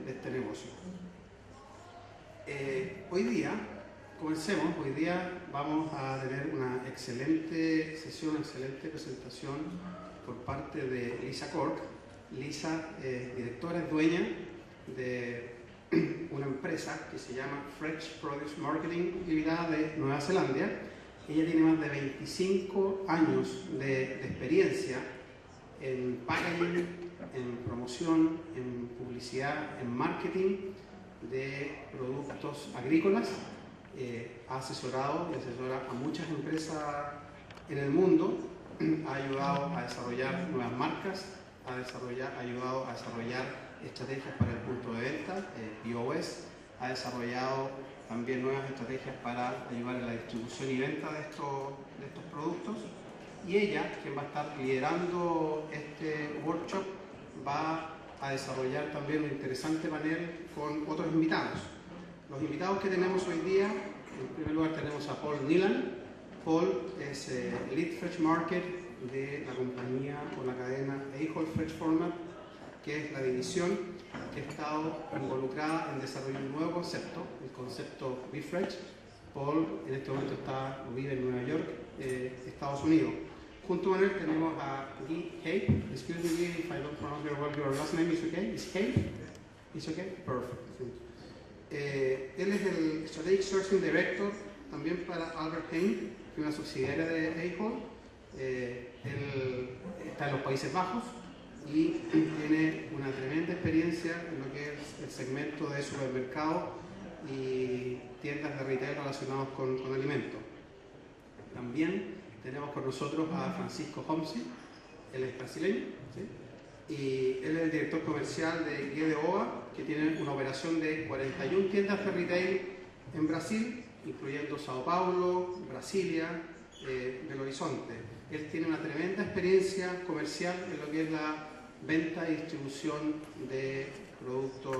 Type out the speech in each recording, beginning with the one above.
de este negocio. Hoy día, comencemos, hoy día vamos a tener una excelente sesión, una excelente presentación por parte de Lisa Cork. Lisa es directora, es dueña de una empresa que se llama Fresh Produce Marketing Limitada de Nueva Zelanda. Ella tiene más de 25 años de experiencia en packaging, en promoción, en publicidad, en marketing de productos agrícolas. Ha asesorado y asesora a muchas empresas en el mundo, ha ayudado a desarrollar nuevas marcas, ha ayudado a desarrollar estrategias para el punto de venta, POS, ha desarrollado también nuevas estrategias para ayudar en la distribución y venta de estos productos. Y ella, quien va a estar liderando este workshop, va a desarrollar también un interesante panel con otros invitados. Los invitados que tenemos hoy día, en primer lugar tenemos a Paul Neelan. Paul es Lead Fresh Market de la compañía o la cadena A-Hole Fresh Format, que es la división que ha estado involucrada en desarrollar un nuevo concepto, el concepto Be Fresh. Paul en este momento vive en Nueva York, Estados Unidos. Junto con él tenemos a Guy Hay. Excuse me, Guy, if I don't pronounce very well your last name, is okay? Is Hay? Is okay? Perfect. Él es el Strategic Sourcing Director también para Albert Heijn, que es una subsidiaria de A-Hole. Él está en los Países Bajos y tiene una tremenda experiencia en lo que es el segmento de supermercados y tiendas de retail relacionados con alimentos. También tenemos con nosotros a Francisco Homsi, él es brasileño, ¿sí? Y él es el director comercial de Guía de Oa, que tiene una operación de 41 tiendas de retail en Brasil, incluyendo Sao Paulo, Brasilia, Belo Horizonte. Él tiene una tremenda experiencia comercial en lo que es la venta y distribución de productos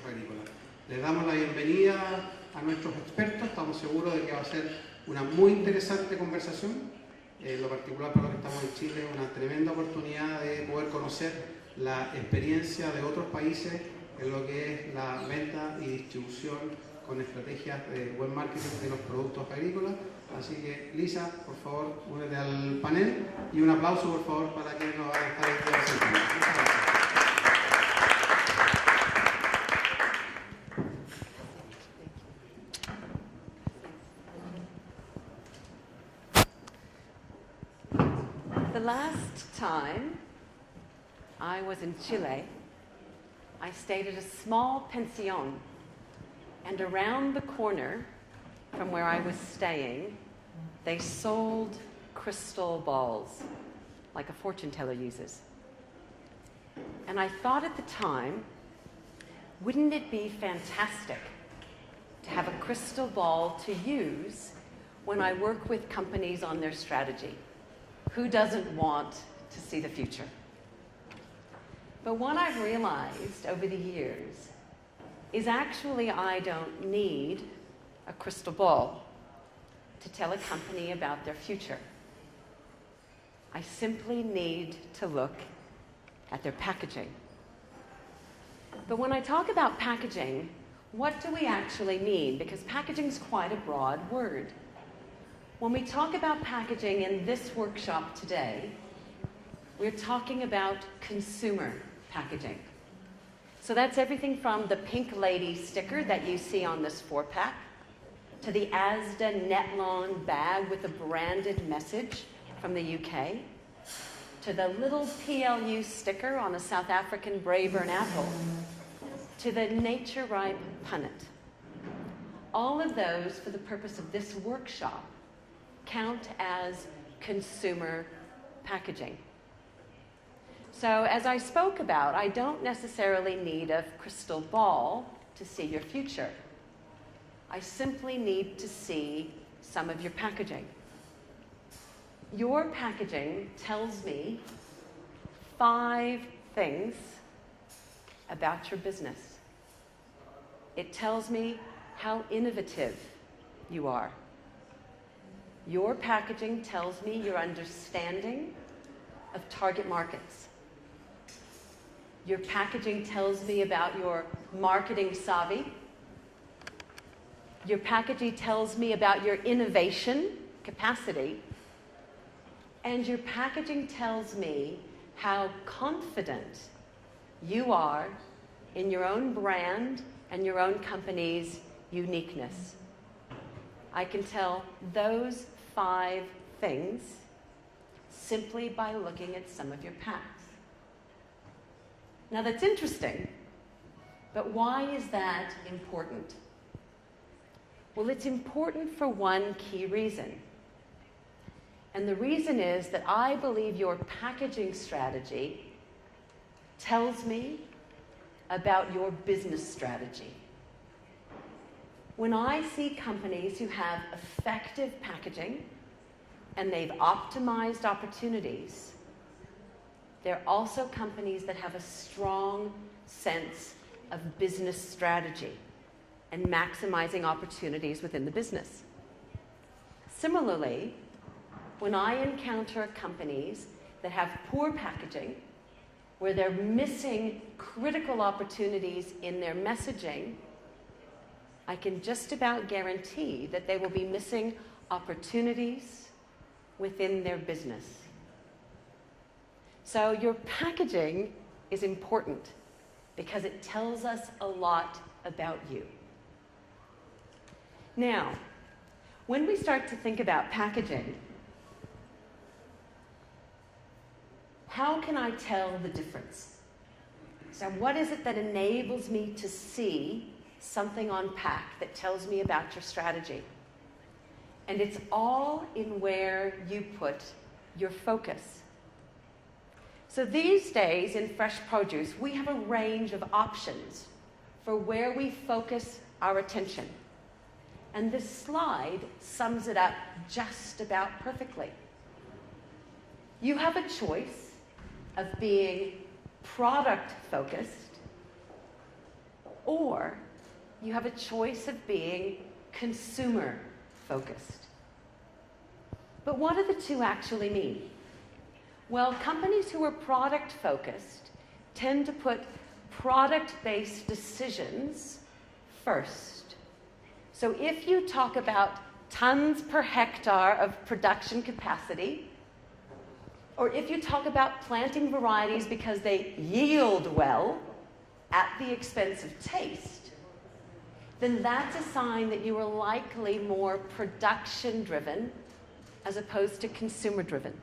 agrícolas. Les damos la bienvenida a nuestros expertos, estamos seguros de que va a ser una muy interesante conversación. En lo particular para los que estamos en Chile, una tremenda oportunidad de poder conocer la experiencia de otros países en lo que es la venta y distribución con estrategias de buen marketing de los productos agrícolas. Así que, Lisa, por favor, únete al panel y un aplauso, por favor, para que nos va a estar presentando. Muchas gracias. The last time I was in Chile, I stayed at a small pension, and around the corner from where I was staying, they sold crystal balls, like a fortune teller uses. And I thought at the time, wouldn't it be fantastic to have a crystal ball to use when I work with companies on their strategy? Who doesn't want to see the future? But what I've realized over the years is actually I don't need a crystal ball to tell a company about their future. I simply need to look at their packaging. But when I talk about packaging, what do we actually mean? Because packaging is quite a broad word. When we talk about packaging in this workshop today, we're talking about consumer packaging. So that's everything from the Pink Lady sticker that you see on this 4-pack, to the Asda Netlon bag with a branded message from the UK, to the little PLU sticker on a South African Braeburn apple, to the Nature Ripe punnet. All of those, for the purpose of this workshop, count as consumer packaging. So as I spoke about, I don't necessarily need a crystal ball to see your future. I simply need to see some of your packaging. Your packaging tells me 5 things about your business. It tells me how innovative you are. Your packaging tells me your understanding of target markets. Your packaging tells me about your marketing savvy. Your packaging tells me about your innovation capacity. And your packaging tells me how confident you are in your own brand and your own company's uniqueness. I can tell those 5 things simply by looking at some of your packs. Now that's interesting, but why is that important? Well, it's important for one key reason. And the reason is that I believe your packaging strategy tells me about your business strategy. When I see companies who have effective packaging and they've optimized opportunities, they're also companies that have a strong sense of business strategy and maximizing opportunities within the business. Similarly, when I encounter companies that have poor packaging, where they're missing critical opportunities in their messaging, I can just about guarantee that they will be missing opportunities within their business. So your packaging is important because it tells us a lot about you. Now, when we start to think about packaging, how can I tell the difference? So what is it that enables me to see something on pack that tells me about your strategy? And it's all in where you put your focus. So these days in fresh produce, we have a range of options for where we focus our attention. And this slide sums it up just about perfectly. You have a choice of being product-focused, or you have a choice of being consumer-focused. But what do the two actually mean? Well, companies who are product-focused tend to put product-based decisions first. So if you talk about tons per hectare of production capacity, or if you talk about planting varieties because they yield well at the expense of taste, then that's a sign that you are likely more production-driven as opposed to consumer-driven.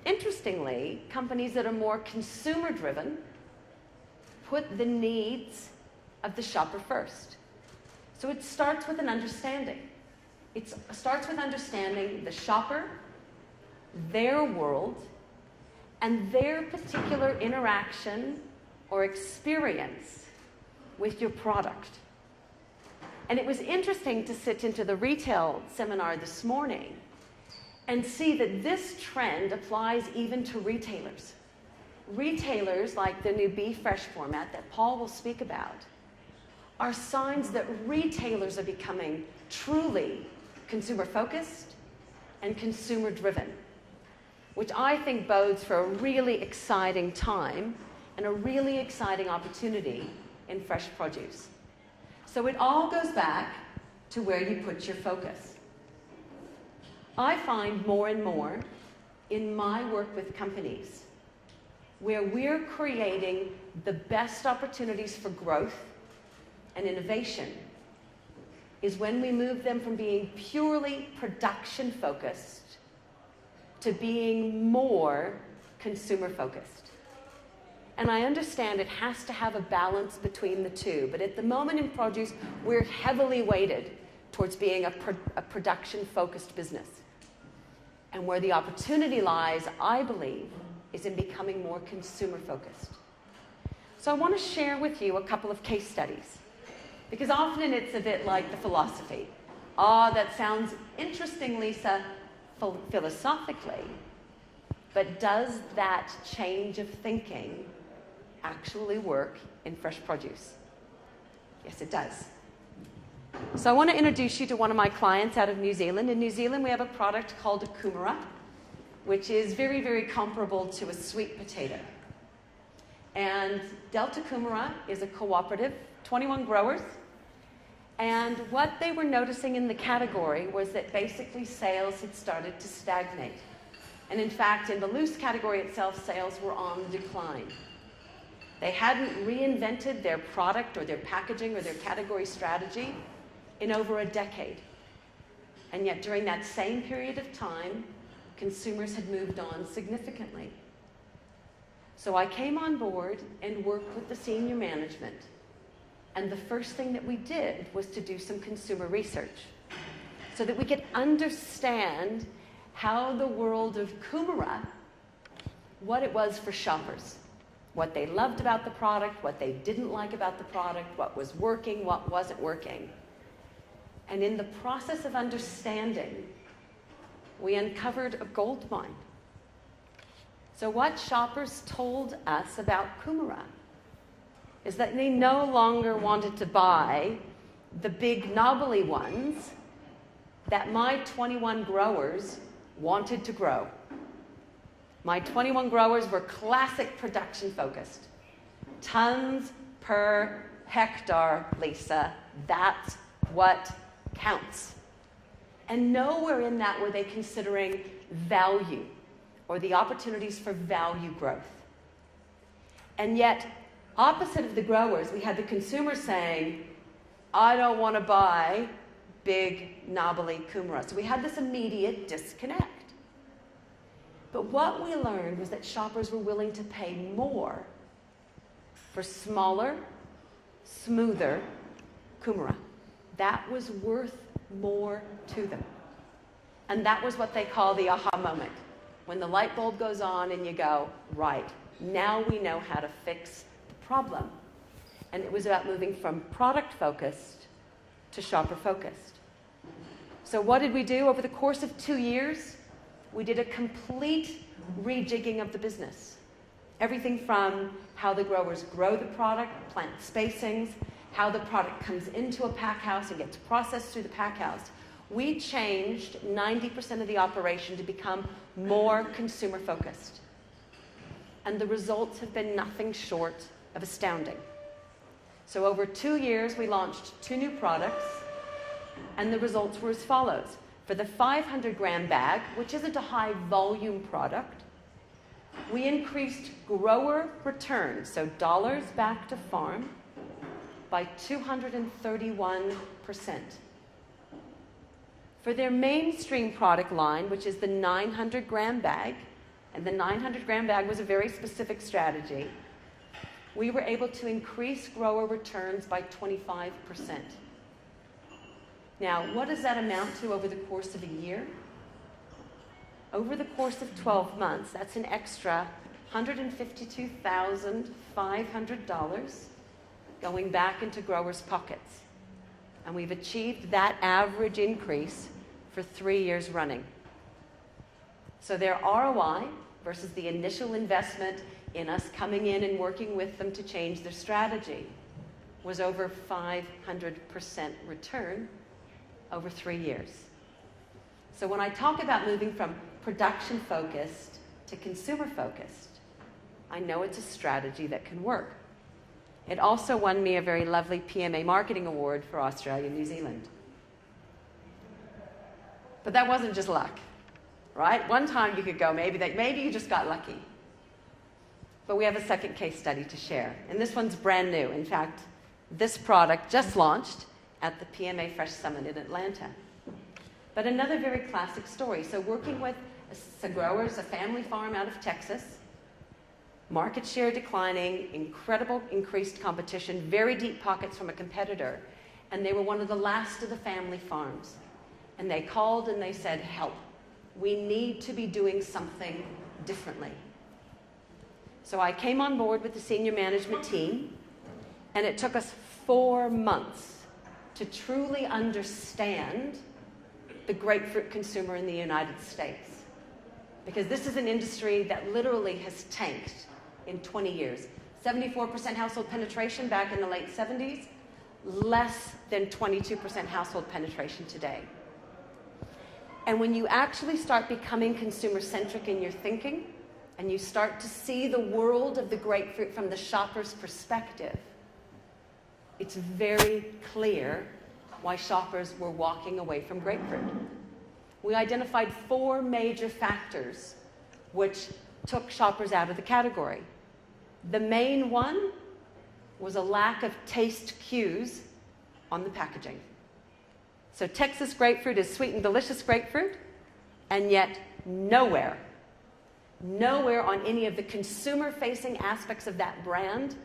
Interestingly, companies that are more consumer-driven put the needs of the shopper first. So it starts with an understanding. It starts with understanding the shopper, their world, and their particular interaction or experience with your product. And it was interesting to sit into the retail seminar this morning and see that this trend applies even to retailers. Retailers, like the new Be Fresh format that Paul will speak about, are signs that retailers are becoming truly consumer-focused and consumer-driven, which I think bodes for a really exciting time and a really exciting opportunity in fresh produce. So it all goes back to where you put your focus. I find more and more in my work with companies where we're creating the best opportunities for growth and innovation is when we move them from being purely production-focused to being more consumer-focused. And I understand it has to have a balance between the two, but at the moment in produce, we're heavily weighted towards being a production-focused business. And where the opportunity lies, I believe, is in becoming more consumer-focused. So I want to share with you a couple of case studies, because often it's a bit like the philosophy. That sounds interesting, Lisa, philosophically, but does that change of thinking actually work in fresh produce? Yes, it does. So I want to introduce you to one of my clients out of New Zealand. In New Zealand, we have a product called a kumara, which is very, very comparable to a sweet potato. And Delta Kumara is a cooperative, 21 growers. And what they were noticing in the category was that basically sales had started to stagnate. And in fact, in the loose category itself, sales were on the decline. They hadn't reinvented their product or their packaging or their category strategy in over a decade. And yet during that same period of time, consumers had moved on significantly. So I came on board and worked with the senior management. And the first thing that we did was to do some consumer research so that we could understand how the world of Kumara, what it was for shoppers, what they loved about the product, what they didn't like about the product, what was working, what wasn't working. And in the process of understanding, we uncovered a gold mine. So what shoppers told us about Kumara is that they no longer wanted to buy the big knobbly ones that my 21 growers wanted to grow. My 21 growers were classic production focused. Tons per hectare, Lisa. That's what counts. And nowhere in that were they considering value or the opportunities for value growth. And yet, opposite of the growers, we had the consumer saying, I don't want to buy big knobbly Kumara. So we had this immediate disconnect. But what we learned was that shoppers were willing to pay more for smaller, smoother Kumara. That was worth more to them. And that was what they call the aha moment. When the light bulb goes on and you go, right, now we know how to fix the problem. And it was about moving from product-focused to shopper-focused. So what did we do over the course of 2 years? We did a complete rejigging of the business. Everything from how the growers grow the product, plant spacings, how the product comes into a pack house and gets processed through the pack house. We changed 90% of the operation to become more consumer-focused. And the results have been nothing short of astounding. So over 2 years, we launched 2 new products, and the results were as follows. For the 500-gram bag, which isn't a high-volume product, we increased grower returns, so dollars back to farm, by 231%. For their mainstream product line, which is the 900-gram bag, and the 900-gram bag was a very specific strategy, we were able to increase grower returns by 25%. Now, what does that amount to over the course of a year? Over the course of 12 months, that's an extra $152,500 going back into growers' pockets. And we've achieved that average increase for 3 years running. So their ROI versus the initial investment in us coming in and working with them to change their strategy was over 500% return over 3 years. So when I talk about moving from production-focused to consumer-focused, I know it's a strategy that can work. It also won me a very lovely PMA Marketing Award for Australia and New Zealand. But that wasn't just luck, right? One time you could go, maybe you just got lucky. But we have a second case study to share. And this one's brand new. In fact, this product just launched at the PMA Fresh Summit in Atlanta. But another very classic story. So working with some growers, a family farm out of Texas, market share declining, incredible increased competition, very deep pockets from a competitor, and they were one of the last of the family farms. And they called and they said, help, we need to be doing something differently. So I came on board with the senior management team, and it took us 4 months to truly understand the grapefruit consumer in the United States. Because this is an industry that literally has tanked in 20 years. 74% household penetration back in the late 70s, less than 22% household penetration today. And when you actually start becoming consumer-centric in your thinking and you start to see the world of the grapefruit from the shopper's perspective, it's very clear why shoppers were walking away from grapefruit. We identified 4 major factors which took shoppers out of the category. The main one was a lack of taste cues on the packaging. So Texas grapefruit is sweet and delicious grapefruit, and yet nowhere on any of the consumer-facing aspects of that brand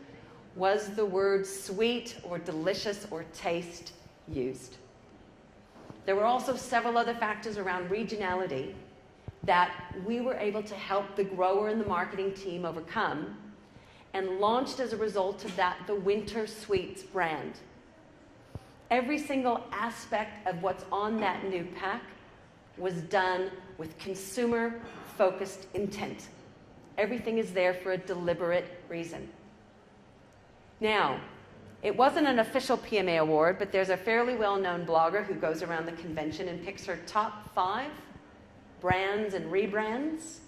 was the word sweet or delicious or taste used. There were also several other factors around regionality that we were able to help the grower and the marketing team overcome, and launched as a result of that the Winter Sweets brand. Every single aspect of what's on that new pack was done with consumer-focused intent. Everything is there for a deliberate reason. Now, it wasn't an official PMA award, but there's a fairly well-known blogger who goes around the convention and picks her top 5 brands and rebrands,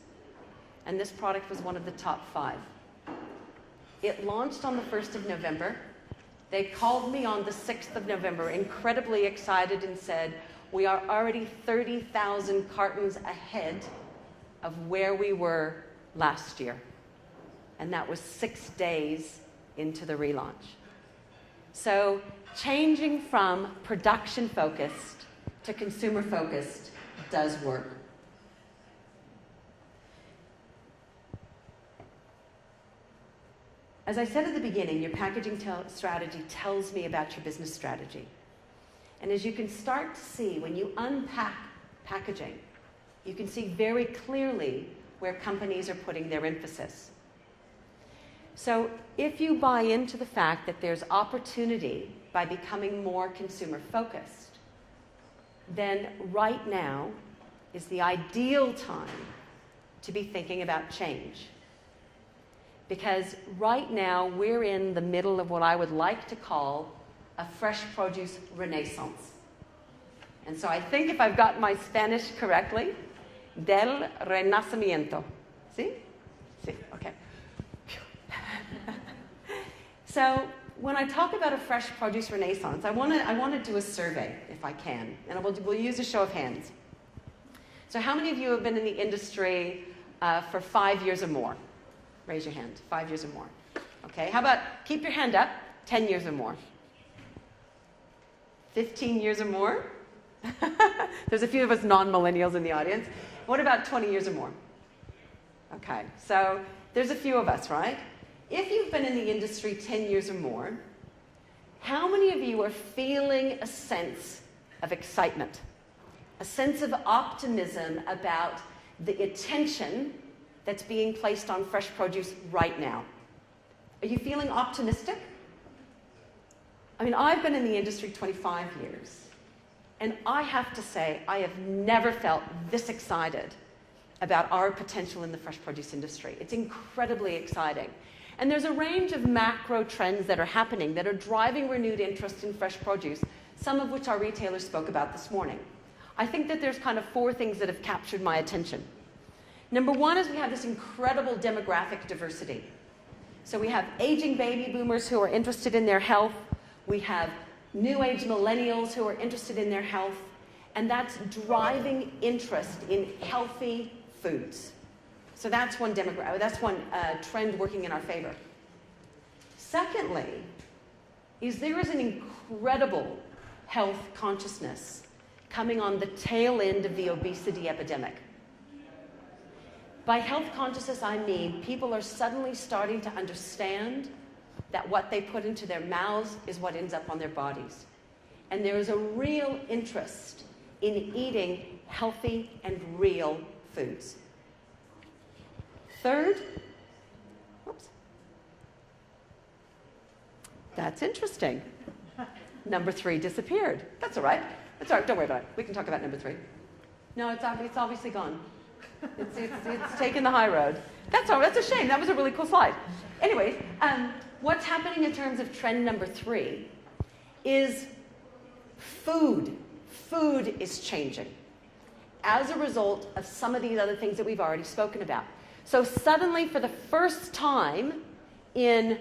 and this product was one of the top 5. It launched on the 1st of November. They called me on the 6th of November, incredibly excited, and said, we are already 30,000 cartons ahead of where we were last year. And that was 6 days into the relaunch. So changing from production-focused to consumer-focused does work. As I said at the beginning, your packaging strategy tells me about your business strategy. And as you can start to see, when you unpack packaging, you can see very clearly where companies are putting their emphasis. So if you buy into the fact that there's opportunity by becoming more consumer-focused, then right now is the ideal time to be thinking about change. Because right now we're in the middle of what I would like to call a fresh produce renaissance. And so I think if I've got my Spanish correctly, del renacimiento. See? See, okay. So when I talk about a fresh produce renaissance, I want to do a survey, if I can, and we'll use a show of hands. So how many of you have been in the industry for 5 years or more? Raise your hand, 5 years or more. Okay, how about keep your hand up, 10 years or more? 15 years or more? There's a few of us non-millennials in the audience. What about 20 years or more? Okay, so there's a few of us, right? If you've been in the industry 10 years or more, how many of you are feeling a sense of excitement, a sense of optimism about the attention that's being placed on fresh produce right now? Are you feeling optimistic? I mean, I've been in the industry 25 years, and I have to say, I have never felt this excited about our potential in the fresh produce industry. It's incredibly exciting. And there's a range of macro trends that are happening that are driving renewed interest in fresh produce, some of which our retailers spoke about this morning. I think that there's kind of 4 things that have captured my attention. Number 1 is we have this incredible demographic diversity. So we have aging baby boomers who are interested in their health. We have new age millennials who are interested in their health. And that's driving interest in healthy foods. So that's one trend working in our favor. Secondly, there is an incredible health consciousness coming on the tail end of the obesity epidemic. By health consciousness, I mean people are suddenly starting to understand that what they put into their mouths is what ends up on their bodies. And there is a real interest in eating healthy and real foods. Third, whoops. That's interesting. Number 3 disappeared. That's all right. That's all right. Don't worry about it. We can talk about number 3. No, it's obviously gone. It's taken the high road. That's all right. That's a shame. That was a really cool slide. Anyways, what's happening in terms of trend number 3 is food. Food is changing as a result of some of these other things that we've already spoken about. So suddenly, for the first time in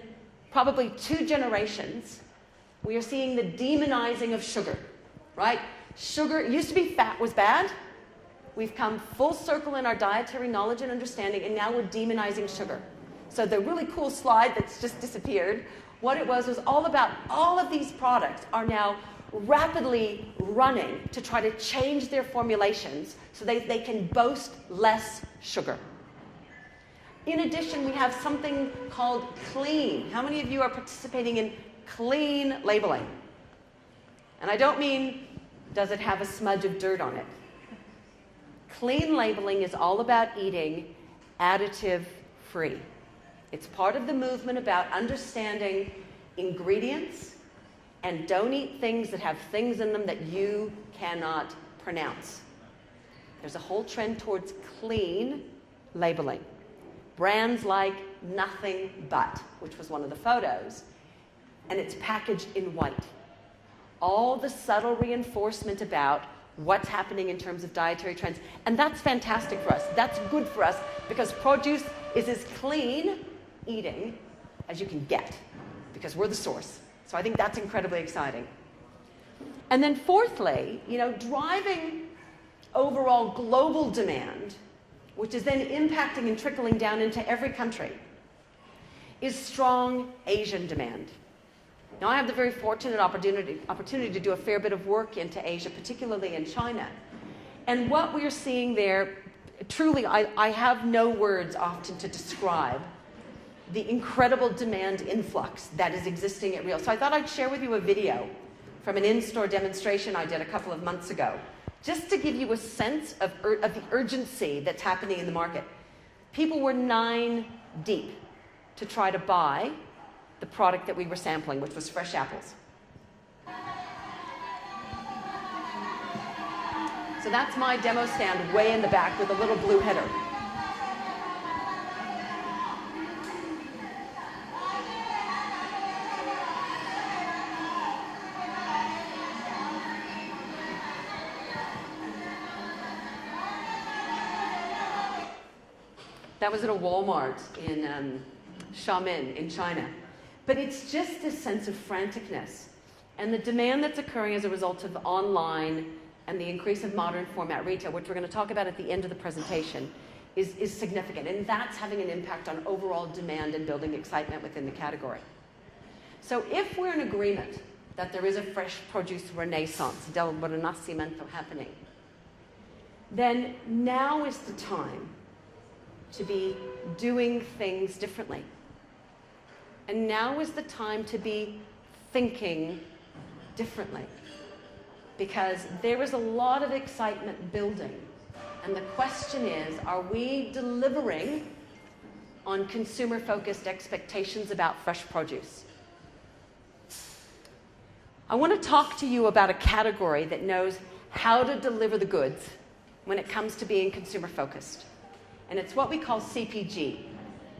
probably 2 generations, we are seeing the demonizing of sugar, right? Sugar, it used to be fat was bad. We've come full circle in our dietary knowledge and understanding, and now we're demonizing sugar. So the really cool slide that's just disappeared, what it was all about all of these products are now rapidly running to try to change their formulations so they can boast less sugar. In addition, we have something called clean. How many of you are participating in clean labeling? And I don't mean, does it have a smudge of dirt on it? Clean labeling is all about eating additive-free. It's part of the movement about understanding ingredients and don't eat things that have things in them that you cannot pronounce. There's a whole trend towards clean labeling. Brands like Nothing But, which was one of the photos, and it's packaged in white. All the subtle reinforcement about what's happening in terms of dietary trends. And that's fantastic for us. That's good for us because produce is as clean eating as you can get because we're the source. So I think that's incredibly exciting. And then fourthly, driving overall global demand, which is then impacting and trickling down into every country, is strong Asian demand. Now, I have the very fortunate opportunity to do a fair bit of work into Asia, particularly in China. And what we're seeing there, truly, I have no words often to describe the incredible demand influx that is existing at Real. So I thought I'd share with you a video from an in-store demonstration I did a couple of months ago, just to give you a sense of the urgency that's happening in the market. People were 9 deep to try to buy the product that we were sampling, which was fresh apples. So that's my demo stand way in the back with a little blue header. That was at a Walmart in Xiamen in China. But it's just this sense of franticness. And the demand that's occurring as a result of online and the increase of modern format retail, which we're going to talk about at the end of the presentation, is significant. And that's having an impact on overall demand and building excitement within the category. So if we're in agreement that there is a fresh produce renaissance, del renacimiento happening, then now is the time to be doing things differently. And now is the time to be thinking differently. Because there is a lot of excitement building. And the question is, are we delivering on consumer-focused expectations about fresh produce? I want to talk to you about a category that knows how to deliver the goods when it comes to being consumer-focused. And it's what we call CPG,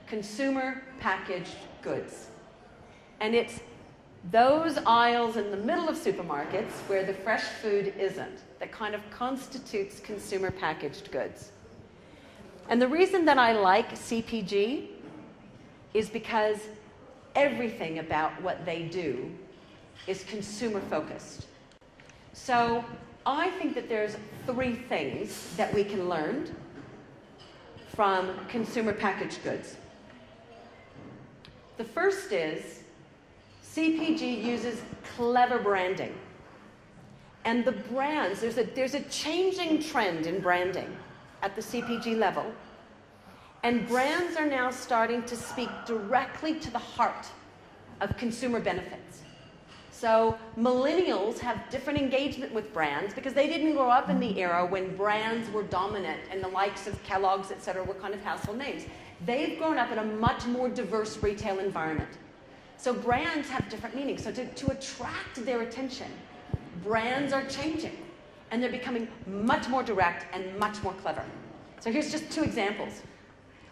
consumer packaged goods. And it's those aisles in the middle of supermarkets where the fresh food isn't, that kind of constitutes consumer packaged goods. And the reason that I like CPG is because everything about what they do is consumer focused. So I think that there's 3 things that we can learn from consumer packaged goods. The first is CPG uses clever branding. And the brands, there's a changing trend in branding at the CPG level. And brands are now starting to speak directly to the heart of consumer benefits. So millennials have different engagement with brands because they didn't grow up in the era when brands were dominant and the likes of Kellogg's, et cetera, were kind of household names. They've grown up in a much more diverse retail environment. So brands have different meanings. So to attract their attention, brands are changing. And they're becoming much more direct and much more clever. So here's just 2 examples.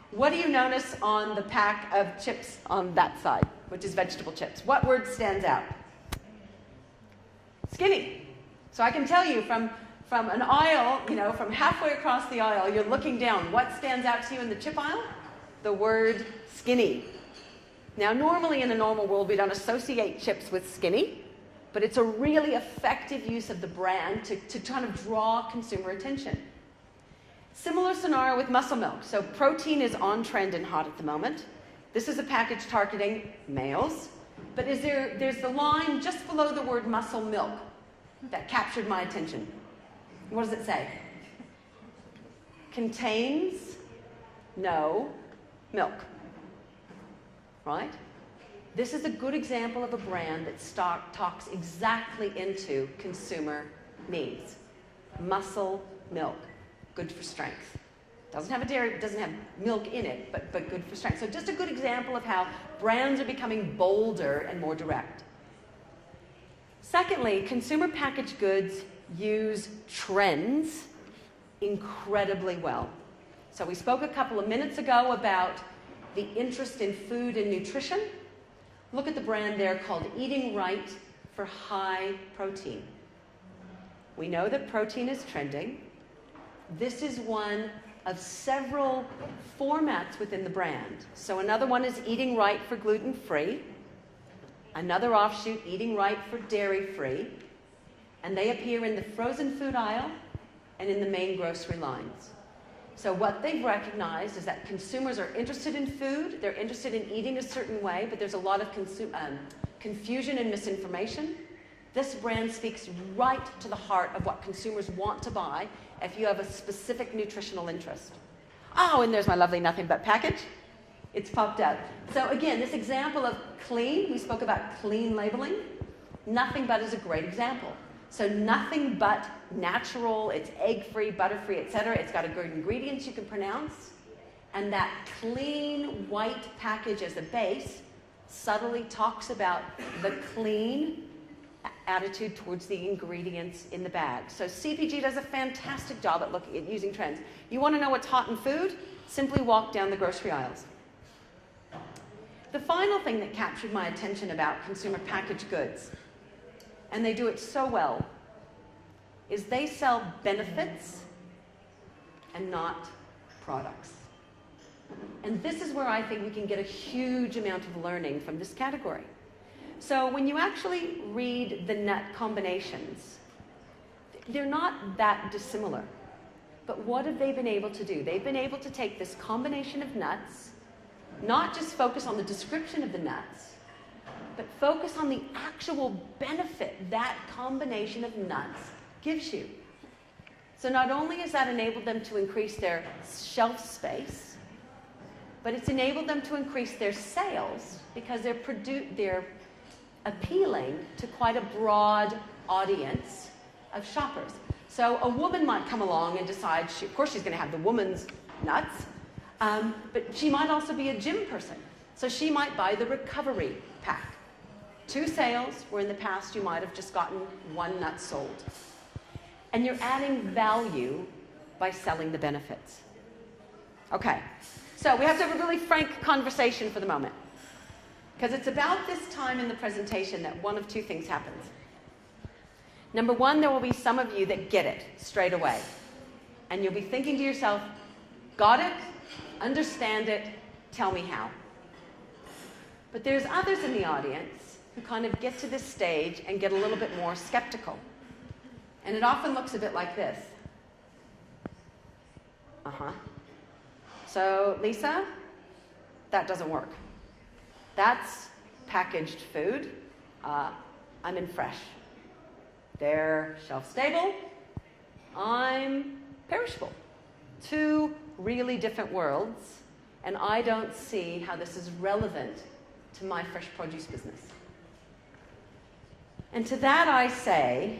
What do you notice on the pack of chips on that side, which is vegetable chips? What word stands out? Skinny. So I can tell you from an aisle, from halfway across the aisle, you're looking down. What stands out to you in the chip aisle? the word skinny. Now, normally in a normal world, we don't associate chips with skinny, but it's a really effective use of the brand to kind of draw consumer attention. Similar scenario with muscle milk. So protein is on trend and hot at the moment. This is a package targeting males, but there's the line just below the word muscle milk that captured my attention. What does it say? Contains no milk. Right? This is a good example of a brand that talks exactly into consumer needs. Muscle milk, good for strength. Doesn't have a dairy, doesn't have milk in it, but good for strength. So just a good example of how brands are becoming bolder and more direct. Secondly, consumer packaged goods use trends incredibly well. So we spoke a couple of minutes ago about the interest in food and nutrition. Look at the brand there called Eating Right for High Protein. We know that protein is trending. This is one of several formats within the brand. So another one is Eating Right for gluten-free. Another offshoot, Eating Right for dairy-free. And they appear in the frozen food aisle and in the main grocery lines. So what they've recognized is that consumers are interested in food, they're interested in eating a certain way, but there's a lot of confusion and misinformation. This brand speaks right to the heart of what consumers want to buy if you have a specific nutritional interest. Oh, and there's my lovely nothing but package. It's popped up. So again, this example of clean, we spoke about clean labeling. Nothing but is a great example. So nothing but natural, it's egg-free, butter-free, etc. It's got a good ingredients you can pronounce. And that clean white package as a base subtly talks about the clean attitude towards the ingredients in the bag. So CPG does a fantastic job at looking at using trends. You want to know what's hot in food? Simply walk down the grocery aisles. The final thing that captured my attention about consumer packaged goods, and they do it so well, is they sell benefits and not products. And this is where I think we can get a huge amount of learning from this category. So when you actually read the nut combinations, they're not that dissimilar. But what have they been able to do? They've been able to take this combination of nuts, not just focus on the description of the nuts, but focus on the actual benefit that combination of nuts gives you. So not only has that enabled them to increase their shelf space, but it's enabled them to increase their sales because they're appealing to quite a broad audience of shoppers. So a woman might come along and decide, of course she's going to have the woman's nuts, but she might also be a gym person. So she might buy the recovery pack. 2 sales where in the past you might have just gotten 1 nut sold. And you're adding value by selling the benefits. Okay, so we have to have a really frank conversation for the moment. Because it's about this time in the presentation that one of 2 things happens. Number 1, there will be some of you that get it straight away. And you'll be thinking to yourself, got it, understand it, tell me how. But there's others in the audience who kind of get to this stage and get a little bit more skeptical. And it often looks a bit like this. So, Lisa, that doesn't work. That's packaged food. I'm in fresh. They're shelf stable. I'm perishable. 2 really different worlds, and I don't see how this is relevant to my fresh produce business. And to that I say,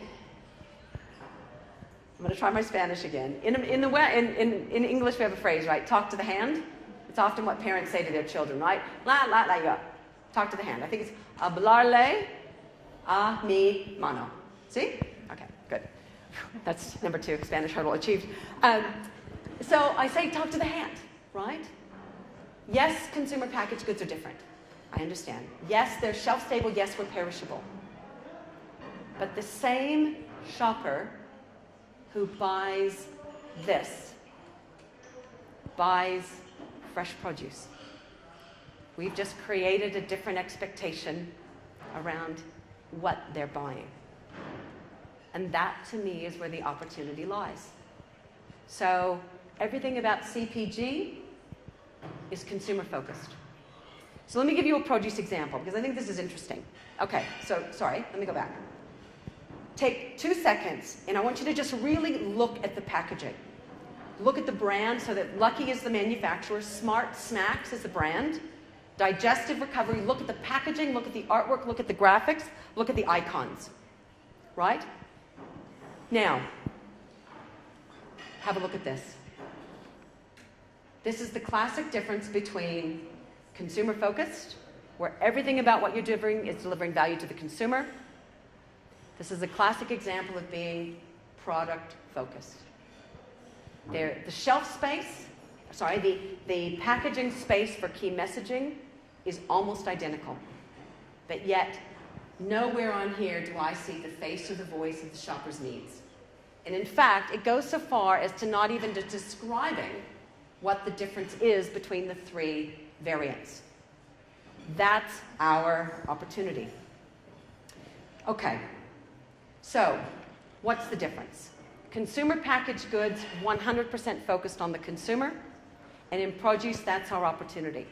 I'm going to try my Spanish again. In English we have a phrase, right? Talk to the hand. It's often what parents say to their children, right? La. Talk to the hand. I think it's hablarle a mi mano. See? Okay, good. That's number 2, Spanish hurdle achieved. So I say talk to the hand, right? Yes, consumer packaged goods are different. I understand. Yes, they're shelf stable. Yes, we're perishable. But the same shopper who buys this buys fresh produce. We've just created a different expectation around what they're buying. And that, to me, is where the opportunity lies. So everything about CPG is consumer-focused. So let me give you a produce example, because I think this is interesting. Okay, so, sorry, let me go back. Take 2 seconds, and I want you to just really look at the packaging. Look at the brand, so that Lucky is the manufacturer, Smart Snacks is the brand, Digestive Recovery, look at the packaging, look at the artwork, look at the graphics, look at the icons, right? Now, have a look at this. This is the classic difference between consumer-focused, where everything about what you're delivering is delivering value to the consumer. This is a classic example of being product-focused. The shelf space, the packaging space for key messaging is almost identical. But yet, nowhere on here do I see the face or the voice of the shopper's needs. And in fact, it goes so far as to not even describing what the difference is between the 3 variants. That's our opportunity. Okay, so what's the difference? Consumer packaged goods, 100% focused on the consumer, and in produce, that's our opportunity.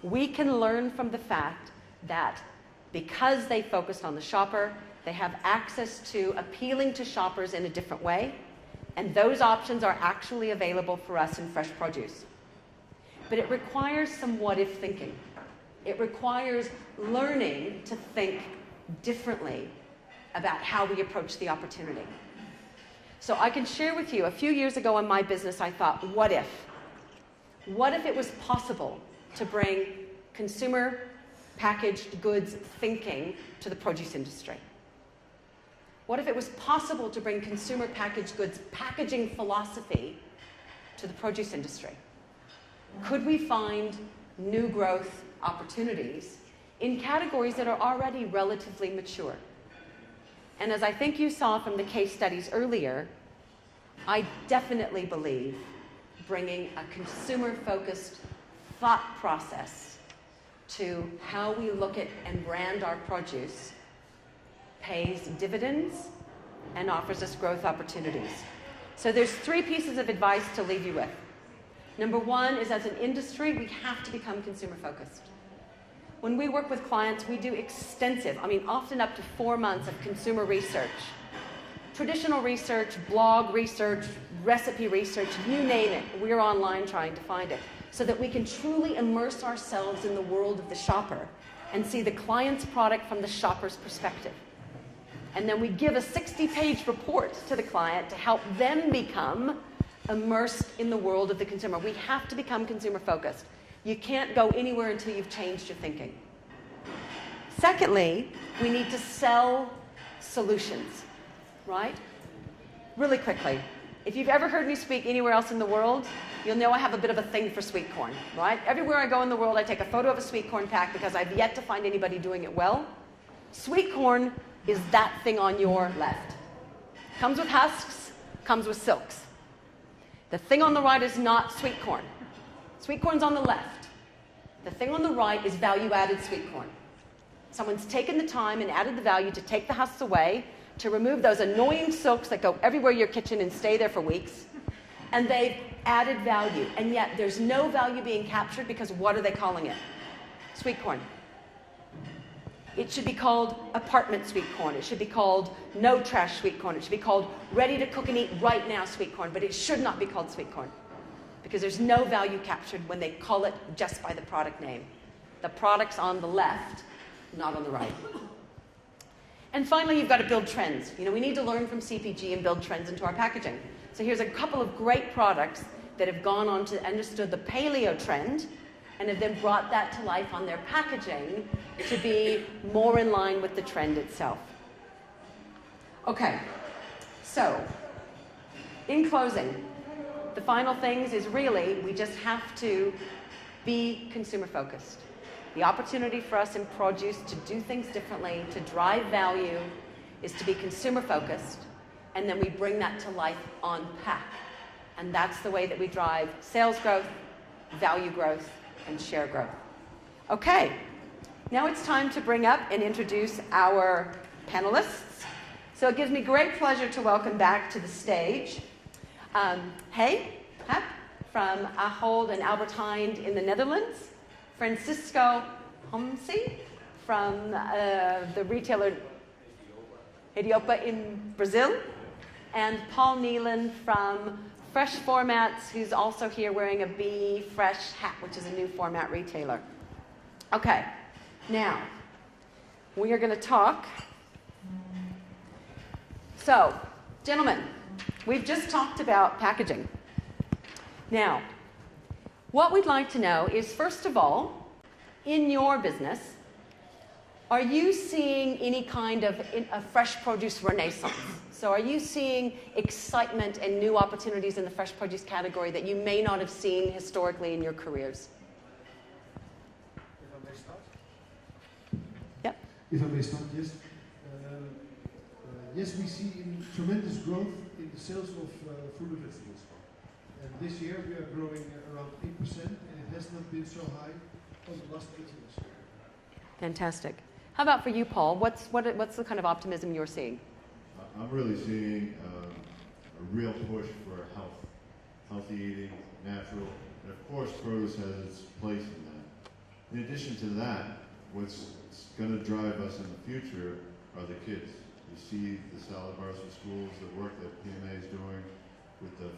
We can learn from the fact that because they focused on the shopper, they have access to appealing to shoppers in a different way, and those options are actually available for us in fresh produce. But it requires some what-if thinking. It requires learning to think differently about how we approach the opportunity. So I can share with you, a few years ago in my business, I thought, what if? What if it was possible to bring consumer packaged goods thinking to the produce industry? What if it was possible to bring consumer packaged goods packaging philosophy to the produce industry? Could we find new growth opportunities in categories that are already relatively mature? And as I think you saw from the case studies earlier, I definitely believe bringing a consumer-focused thought process to how we look at and brand our produce pays dividends and offers us growth opportunities. So there's 3 pieces of advice to leave you with. Number 1 is, as an industry, we have to become consumer-focused. When we work with clients, we do extensive, often up to 4 months of consumer research. Traditional research, blog research, recipe research, you name it, we're online trying to find it, so that we can truly immerse ourselves in the world of the shopper and see the client's product from the shopper's perspective. And then we give a 60-page report to the client to help them become immersed in the world of the consumer. We have to become consumer-focused. You can't go anywhere until you've changed your thinking. Secondly, we need to sell solutions, right? Really quickly, if you've ever heard me speak anywhere else in the world, you'll know I have a bit of a thing for sweet corn, right? Everywhere I go in the world, I take a photo of a sweet corn pack because I've yet to find anybody doing it well. Sweet corn is that thing on your left. Comes with husks, comes with silks. The thing on the right is not sweet corn. Sweet corn's on the left. The thing on the right is value-added sweet corn. Someone's taken the time and added the value to take the husks away, to remove those annoying silks that go everywhere in your kitchen and stay there for weeks, and they've added value. And yet there's no value being captured because what are they calling it? Sweet corn. It should be called apartment sweet corn. It should be called no trash sweet corn. It should be called ready to cook and eat right now sweet corn. But it should not be called sweet corn because there's no value captured when they call it just by the product name. The product's on the left, not on the right. And finally, you've got to build trends. We need to learn from CPG and build trends into our packaging. So here's a couple of great products that have gone on to understood the paleo trend and have then brought that to life on their packaging to be more in line with the trend itself. Okay, so in closing, the final things is really we just have to be consumer-focused. The opportunity for us in produce to do things differently, to drive value, is to be consumer-focused, and then we bring that to life on pack. And that's the way that we drive sales growth, value growth, and share growth. Okay, now it's time to bring up and introduce our panelists. So it gives me great pleasure to welcome back to the stage Hey Hep from Ahold and Albert Heijn in the Netherlands, Francisco Homsi from the retailer Hediopa in Brazil, and Paul Neelan from Fresh Formats, who's also here wearing a Be Fresh hat, which is a new format retailer. Okay, now we are going to talk. So, gentlemen, we've just talked about packaging. Now, what we'd like to know is, first of all, in your business, are you seeing any kind of a fresh produce renaissance? So are you seeing excitement and new opportunities in the fresh produce category that you may not have seen historically in your careers? If I may start? Yep. If I may start, yes. Yes, we see tremendous growth in the sales of fruit and vegetables. And this year we are growing around 8%, and it has not been so high over the last 8 years. Fantastic. How about for you, Paul? What's the kind of optimism you're seeing? I'm really seeing a real push for healthy eating, natural, and of course produce has its place in that. In addition to that, what's going to drive us in the future are the kids. You see the salad bars for schools, the work that PMA is doing with the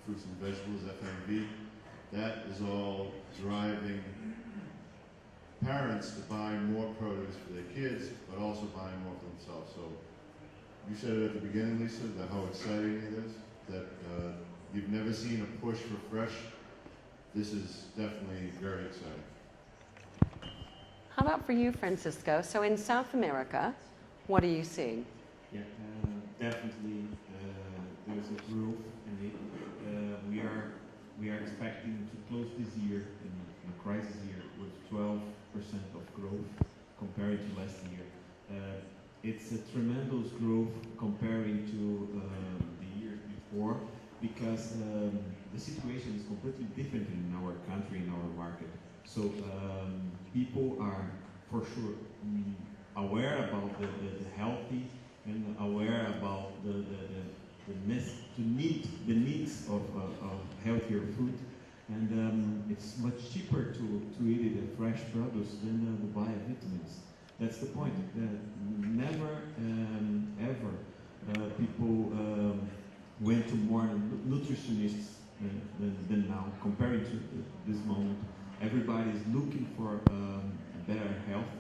fruits and vegetables, FMV. That is all driving parents to buy more produce for their kids, but also buying more for themselves. So you said it at the beginning, Lisa, that how exciting it is, that you've never seen a push for fresh. This is definitely very exciting. How about for you, Francisco? So in South America, what are you seeing? Yeah, definitely there's a growth in it. We are expecting to close this year, in a crisis year, with 12% of growth compared to last year. It's a tremendous growth comparing to the years before, because the situation is completely different in our country, in our market. So people are for sure aware about the healthy and aware about the needs of healthier food. And it's much cheaper to eat it a fresh produce than to buy vitamins. That's the point. Never ever people went to more nutritionists than now. Comparing to this moment, everybody is looking for better health,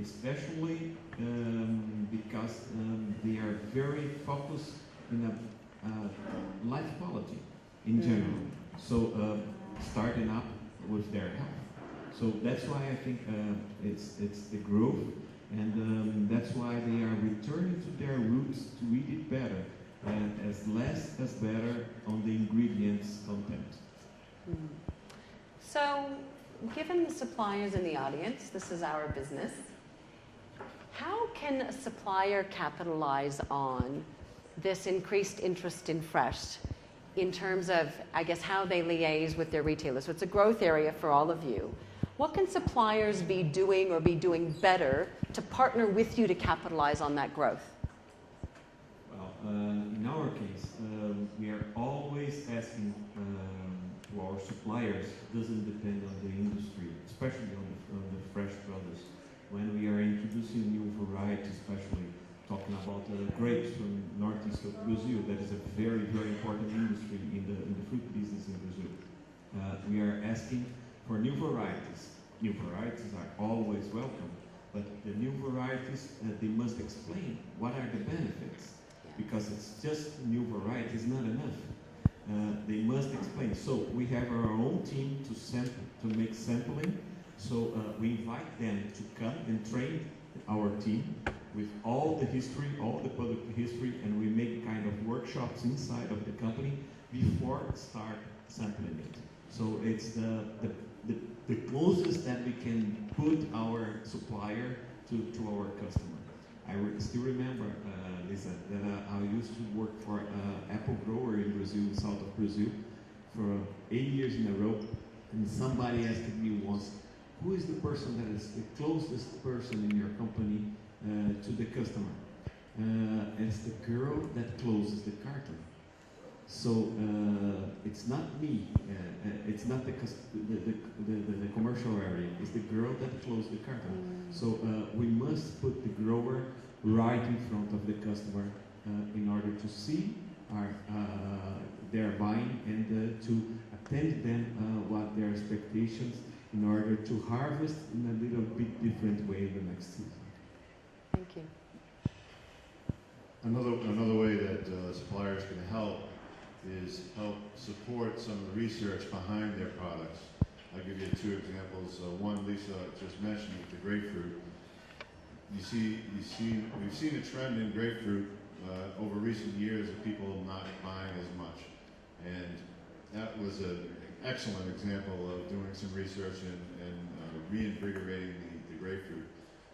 especially because they are very focused in life quality in general. So starting up with their health. So that's why I think it's the growth, and that's why they are returning to their roots to eat it better, and as less as better on the ingredients content. So, given the suppliers in the audience, this is our business, how can a supplier capitalize on this increased interest in fresh in terms of, I guess, how they liaise with their retailers? So it's a growth area for all of you. What can suppliers be doing or be doing better to partner with you to capitalize on that growth? Well, in our case, we are always asking to our suppliers, doesn't depend on the industry, especially on the fresh produce. When we are introducing new varieties, especially talking about grapes from northeast of Brazil, that is a very, very important industry in the fruit business in Brazil. We are asking for new varieties. New varieties are always welcome, but the new varieties, they must explain what are the benefits, because it's just new varieties not enough. They must explain. So we have our own team to make sampling. So we invite them to come and train our team with all the history, all the product history, and we make kind of workshops inside of the company before start sampling it. So it's the closest that we can put our supplier to our customer. I still remember, Lisa, that I used to work for apple grower in Brazil, south of Brazil, for 8 years in a row. And somebody asked me once, who is the person that is the closest person in your company to the customer? It's the girl that closes the carton. So it's not me, it's not the commercial area, it's the girl that closes the carton. So we must put the grower right in front of the customer in order to see their buying and to attend them what their expectations in order to harvest in a little bit different way the next season. Thank you. Another way that suppliers can help is help support some of the research behind their products. I'll give you two examples. One Lisa just mentioned with the grapefruit. We've seen a trend in grapefruit over recent years of people not buying as much, and that was an excellent example of doing some research and reinvigorating the grapefruit.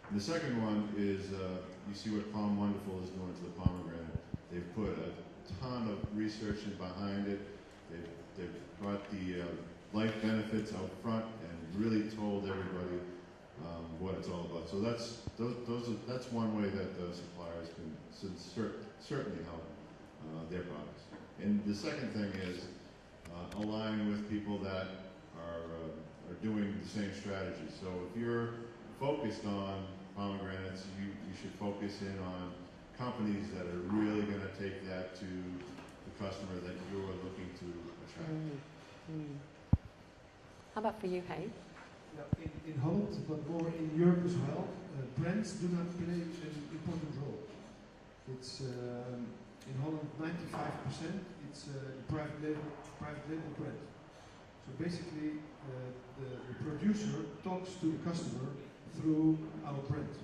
And the second one is you see what Palm Wonderful is doing to the pomegranate. They've put a ton of research in behind it. They've brought the life benefits out front and really told everybody what it's all about. So that's one way that the suppliers can certainly help their products. And the second thing is align with people that are doing the same strategy. So if you're focused on pomegranates, you should focus in on companies that are really going to take that to the customer that you're looking to attract. How about for you, Hay? Yeah, in Holland, but more in Europe as well, brands do not play an important role. It's in Holland 95%. It's a private label brand. So basically, the producer talks to the customer through our brand.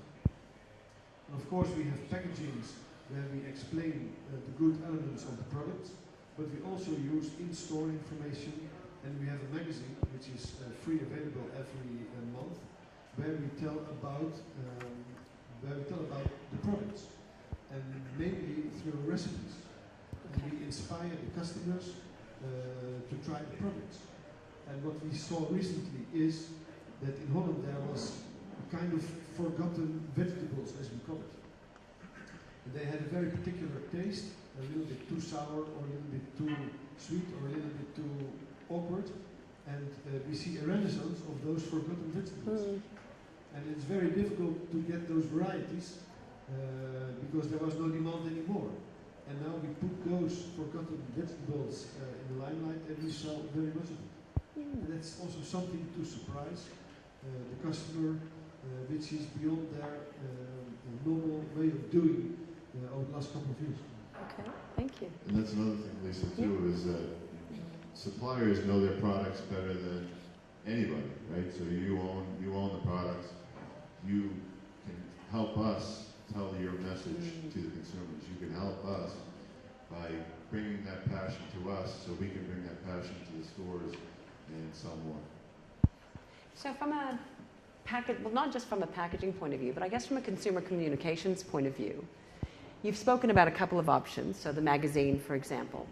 And of course, we have packagings where we explain the good elements of the products, but we also use in-store information, and we have a magazine which is free available every month, where we tell about the products, and mainly through recipes. And we inspire the customers to try the products. And what we saw recently is that in Holland there was a kind of forgotten vegetables, as we call it. And they had a very particular taste, a little bit too sour, or a little bit too sweet, or a little bit too awkward. And we see a renaissance of those forgotten vegetables. And it's very difficult to get those varieties because there was no demand anymore. And now we put those forgotten vegetables in the limelight, and we sell very much of it. And that's also something to surprise the customer, which is beyond their normal way of doing over the last couple of years. Okay, thank you. And that's another thing, Lisa, too, is that suppliers know their products better than anybody, right? So you own the products. You can help us tell your message to the consumers. You can help us by bringing that passion to us, so we can bring that passion to the stores and sell more. So from a well, not just from a packaging point of view, but I guess from a consumer communications point of view, you've spoken about a couple of options. So the magazine, for example.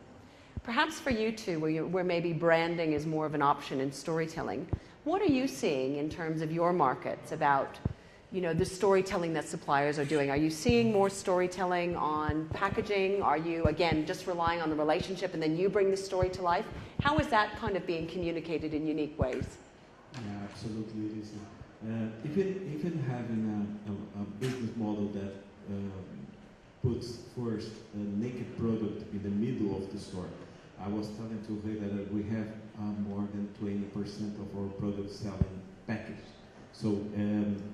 Perhaps for you two, where maybe branding is more of an option in storytelling, what are you seeing in terms of your markets about, the storytelling that suppliers are doing? Are you seeing more storytelling on packaging? Are you, again, just relying on the relationship and then you bring the story to life? How is that kind of being communicated in unique ways? Yeah, absolutely, Lisa. Even having a business model that puts first a naked product in the middle of the store. I was telling to her that we have more than 20% of our products selling packaged. So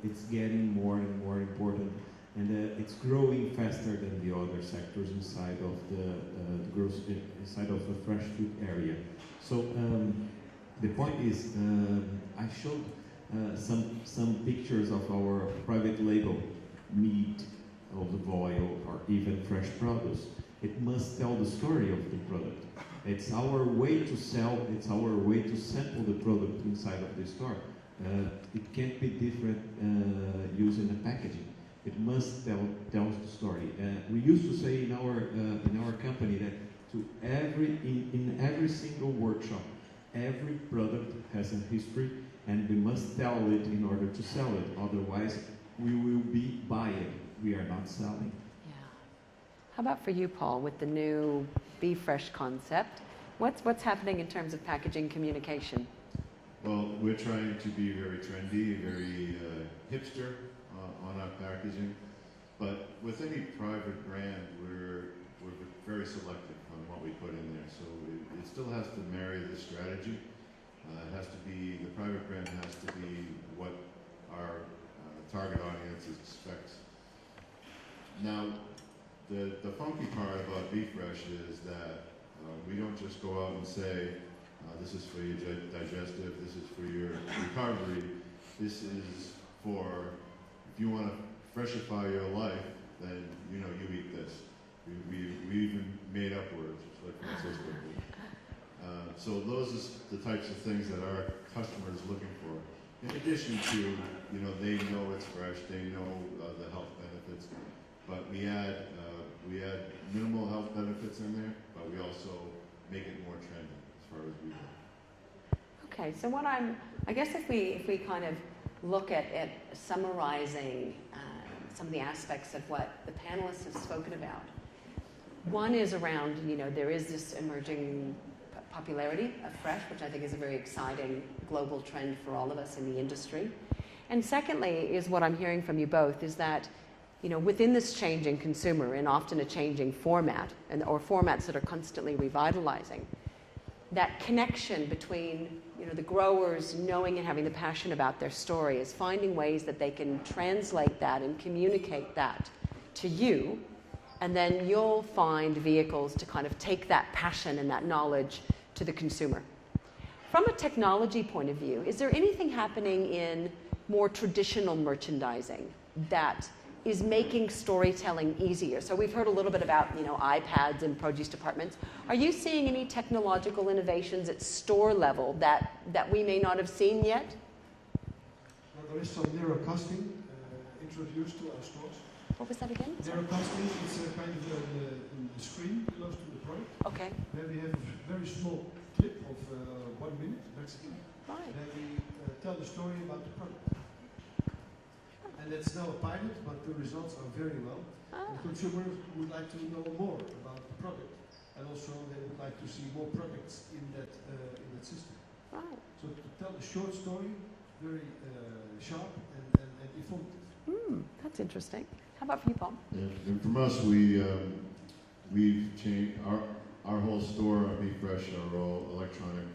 it's getting more and more important, and it's growing faster than the other sectors inside of inside of the fresh food area. So the point is, I showed some pictures of our private label meat, olive oil, or even fresh produce. It must tell the story of the product. It's our way to sell, it's our way to sample the product inside of the store. It can't be different using the packaging. It must tell the story. We used to say in our company that in every single workshop every product has a history, and we must tell it in order to sell it. Otherwise, we will be buying. We are not selling. Yeah. How about for you, Paul, with the new Be Fresh concept? What's happening in terms of packaging communication? Well, we're trying to be very trendy, very hipster on our packaging. But with any private brand, we're very selective on what we put in there. So it still has to marry the strategy. It has to be, the private brand has to be what our target audience expects. Now, the funky part about Be Fresh is that we don't just go out and say, this is for your digestive, this is for your recovery, this is for, if you want to freshify your life, then you eat this. We even made up words, like Francisco did. So those are the types of things that our customer is looking for. In addition to, they know it's fresh, they know the health benefits, but we add minimal health benefits in there, but we also make it more trendy as far as we go. Okay, so I guess if we kind of look at summarizing some of the aspects of what the panelists have spoken about, one is around, there is this emerging popularity of fresh, which I think is a very exciting global trend for all of us in the industry. And secondly is what I'm hearing from you both is that, within this changing consumer and often a changing format, or formats that are constantly revitalizing, that connection between the growers knowing and having the passion about their story is finding ways that they can translate that and communicate that to you, and then you'll find vehicles to kind of take that passion and that knowledge to the consumer. From a technology point of view, is there anything happening in more traditional merchandising that is making storytelling easier? So we've heard a little bit about, iPads and produce departments. Are you seeing any technological innovations at store level that we may not have seen yet? Well, there is some narrowcasting introduced to our stores. What was that again? Narrowcasting is a kind of a screen close to the product. Okay. Where we have a very small clip of 1 minute maximum. Right. Then we tell the story about the product. And that's now a pilot, but the results are very well. And consumers would like to know more about the product, and also they would like to see more products in that system. Right. So to tell a short story, very sharp and informative. That's interesting. How about for you, Paul? Yeah, and from us, we've changed our whole store. Our Be Fresh are all electronic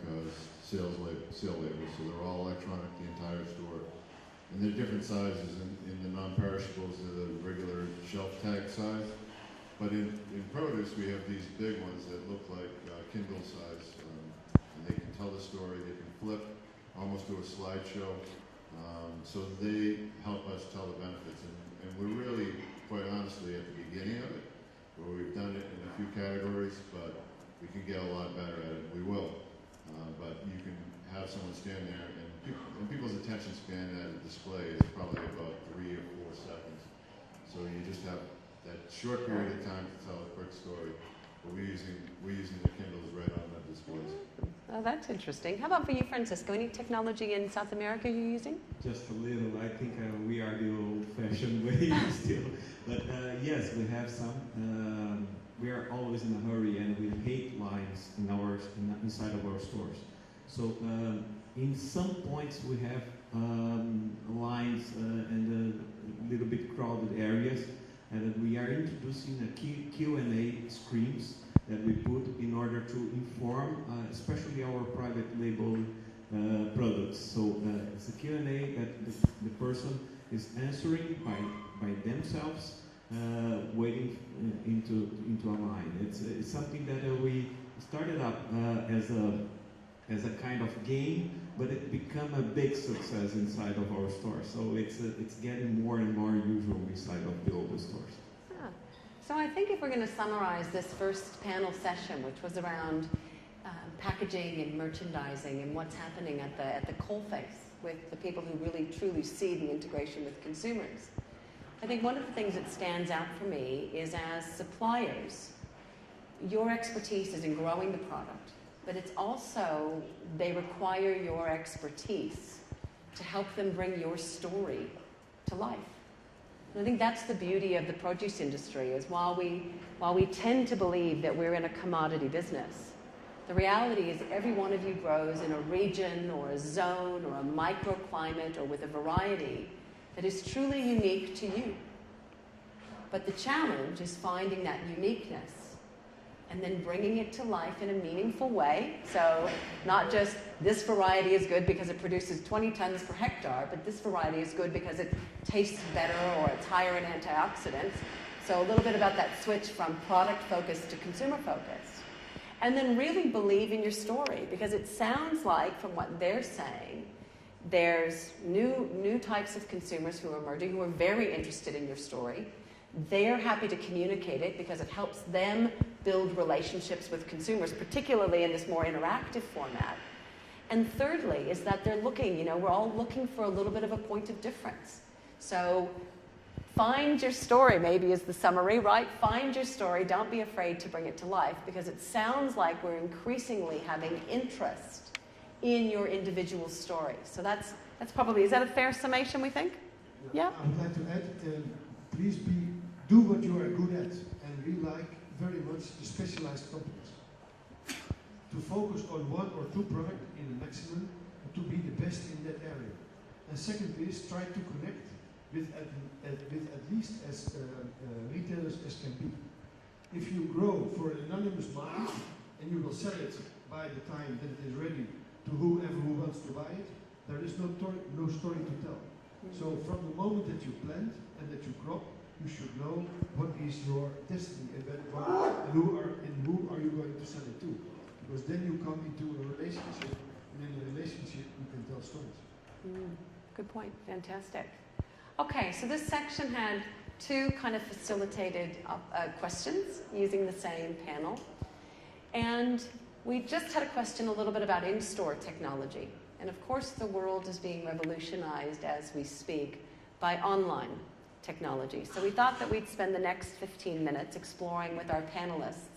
sale labels, so they're all electronic, the entire store. And they're different sizes. In the non-perishables, they're the regular shelf tag size. But in produce, we have these big ones that look like Kindle size. And they can tell the story, they can flip, almost do a slideshow. So they help us tell the benefits. And we're really, quite honestly, at the beginning of it, where we've done it in a few categories, but we can get a lot better at it. We will. But you can have someone stand there, and people's attention span at a display is probably about 3 or 4 seconds. So you just have that short period of time to tell a quick story. But we're using the Kindles right on the displays. Oh, that's interesting. How about for you, Francisco? Any technology in South America you're using? Just a little. I think we are the old-fashioned way still. But yes, we have some. We are always in a hurry, and we hate lines inside of our stores. So in some points we have lines and a little bit crowded areas, and we are introducing a Q&A screens that we put in order to inform, especially our private label products. So it's a Q&A that the person is answering by themselves, waiting into a line. It's something that we started up as a kind of game, but it become a big success inside of our store. So it's getting more and more usual inside of the older stores. Yeah. So I think if we're going to summarize this first panel session, which was around packaging and merchandising and what's happening at the coalface with the people who really truly see the integration with consumers, I think one of the things that stands out for me is as suppliers, your expertise is in growing the product, but it's also, they require your expertise to help them bring your story to life. And I think that's the beauty of the produce industry, is while we tend to believe that we're in a commodity business, the reality is every one of you grows in a region or a zone or a microclimate or with a variety that is truly unique to you. But the challenge is finding that uniqueness and then bringing it to life in a meaningful way. So not just this variety is good because it produces 20 tons per hectare, but this variety is good because it tastes better or it's higher in antioxidants. So a little bit about that switch from product focus to consumer focus. And then really believe in your story, because it sounds like, from what they're saying, there's new types of consumers who are emerging who are very interested in your story. They're happy to communicate it because it helps them build relationships with consumers, particularly in this more interactive format. And thirdly is that they're looking, we're all looking for a little bit of a point of difference. So find your story, maybe, is the summary, right? Find your story. Don't be afraid to bring it to life, because it sounds like we're increasingly having interest in your individual story. So that's probably, is that a fair summation, we think? Yeah? I would like to add, please do what you are good at, and we like very much the specialized companies. To focus on one or two products in the maximum, to be the best in that area. And second is, try to connect with at least as retailers as can be. If you grow for an anonymous market and you will sell it by the time that it is ready to whoever who wants to buy it, there is no story to tell. So from the moment that you plant and that you crop, you should know what is your destiny and who are you going to sell it to. Because then you come into a relationship, and in a relationship you can tell stories. Good point. Fantastic. Okay, so this section had two kind of facilitated questions using the same panel. And we just had a question a little bit about in-store technology. And of course, the world is being revolutionized as we speak by online technology. So we thought that we'd spend the next 15 minutes exploring with our panelists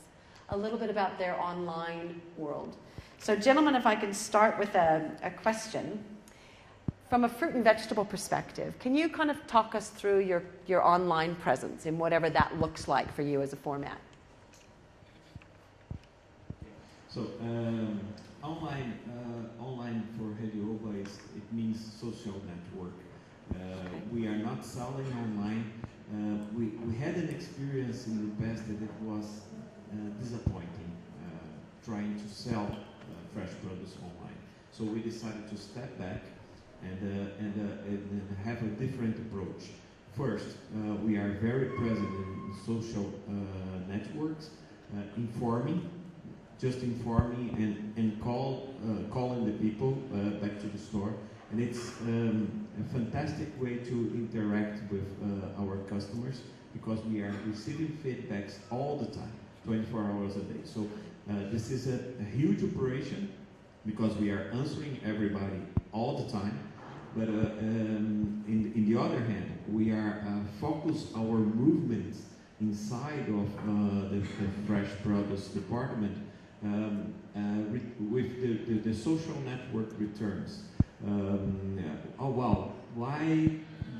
a little bit about their online world. So gentlemen, if I could start with a question. From a fruit and vegetable perspective, can you kind of talk us through your online presence in whatever that looks like for you as a format? So online for Helioba it means social network. We are not selling online. We had an experience in the past that it was disappointing, trying to sell fresh produce online. So we decided to step back and have a different approach. First, we are very present in social networks, informing and calling the people back to the store. And it's a fantastic way to interact with our customers, because we are receiving feedbacks all the time, 24 hours a day. So this is a huge operation, because we are answering everybody all the time. But in the other hand, we are focus our movements inside of the fresh produce department with the social network returns. Oh wow, why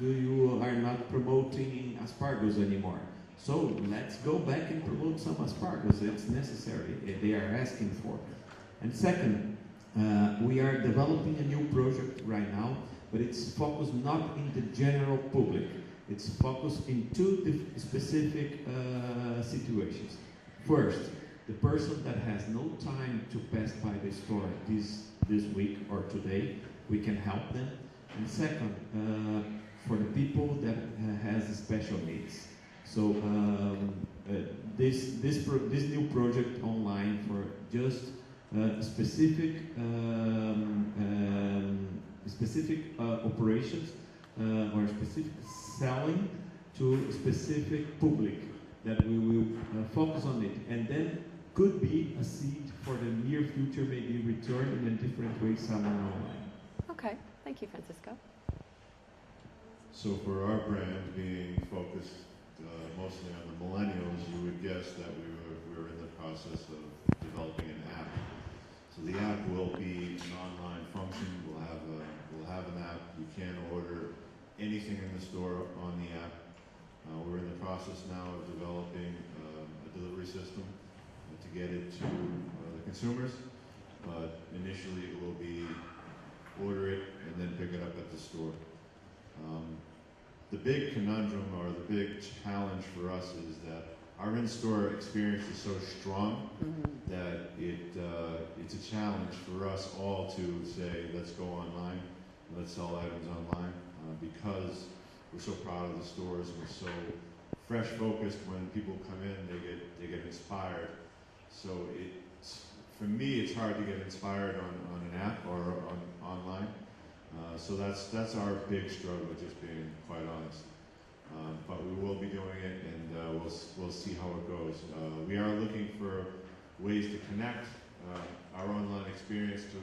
you are not promoting asparagus anymore? So let's go back and promote some asparagus. It's necessary. They are asking for. And second, we are developing a new project right now, but it's focused not in the general public. It's focused in two specific situations. First, the person that has no time to pass by the store this week or today, we can help them. And second, for the people that has special needs. So this new project online for just specific operations or specific selling to specific public, that we will focus on it, and then could be a seed for the near future, maybe return in a different way somewhere online. Okay, thank you, Francisco. So for our brand being focused mostly on the millennials, you would guess that we were in the process of developing an app. So the app will be an online function. We'll have an app. You can order anything in the store on the app. We're in the process now of developing a delivery system to get it to the consumers. But initially, it will be order it and then pick it up at the store. The big conundrum or the big challenge for us is that our in-store experience is so strong that it's a challenge for us all to say, let's go online, let's sell items online, because we're so proud of the stores, we're so fresh focused. When people come in, they get inspired. So for me, it's hard to get inspired on an app or online. So that's our big struggle, just being quite honest. But we will be doing it, and we'll see how it goes. We are looking for ways to connect our online experience to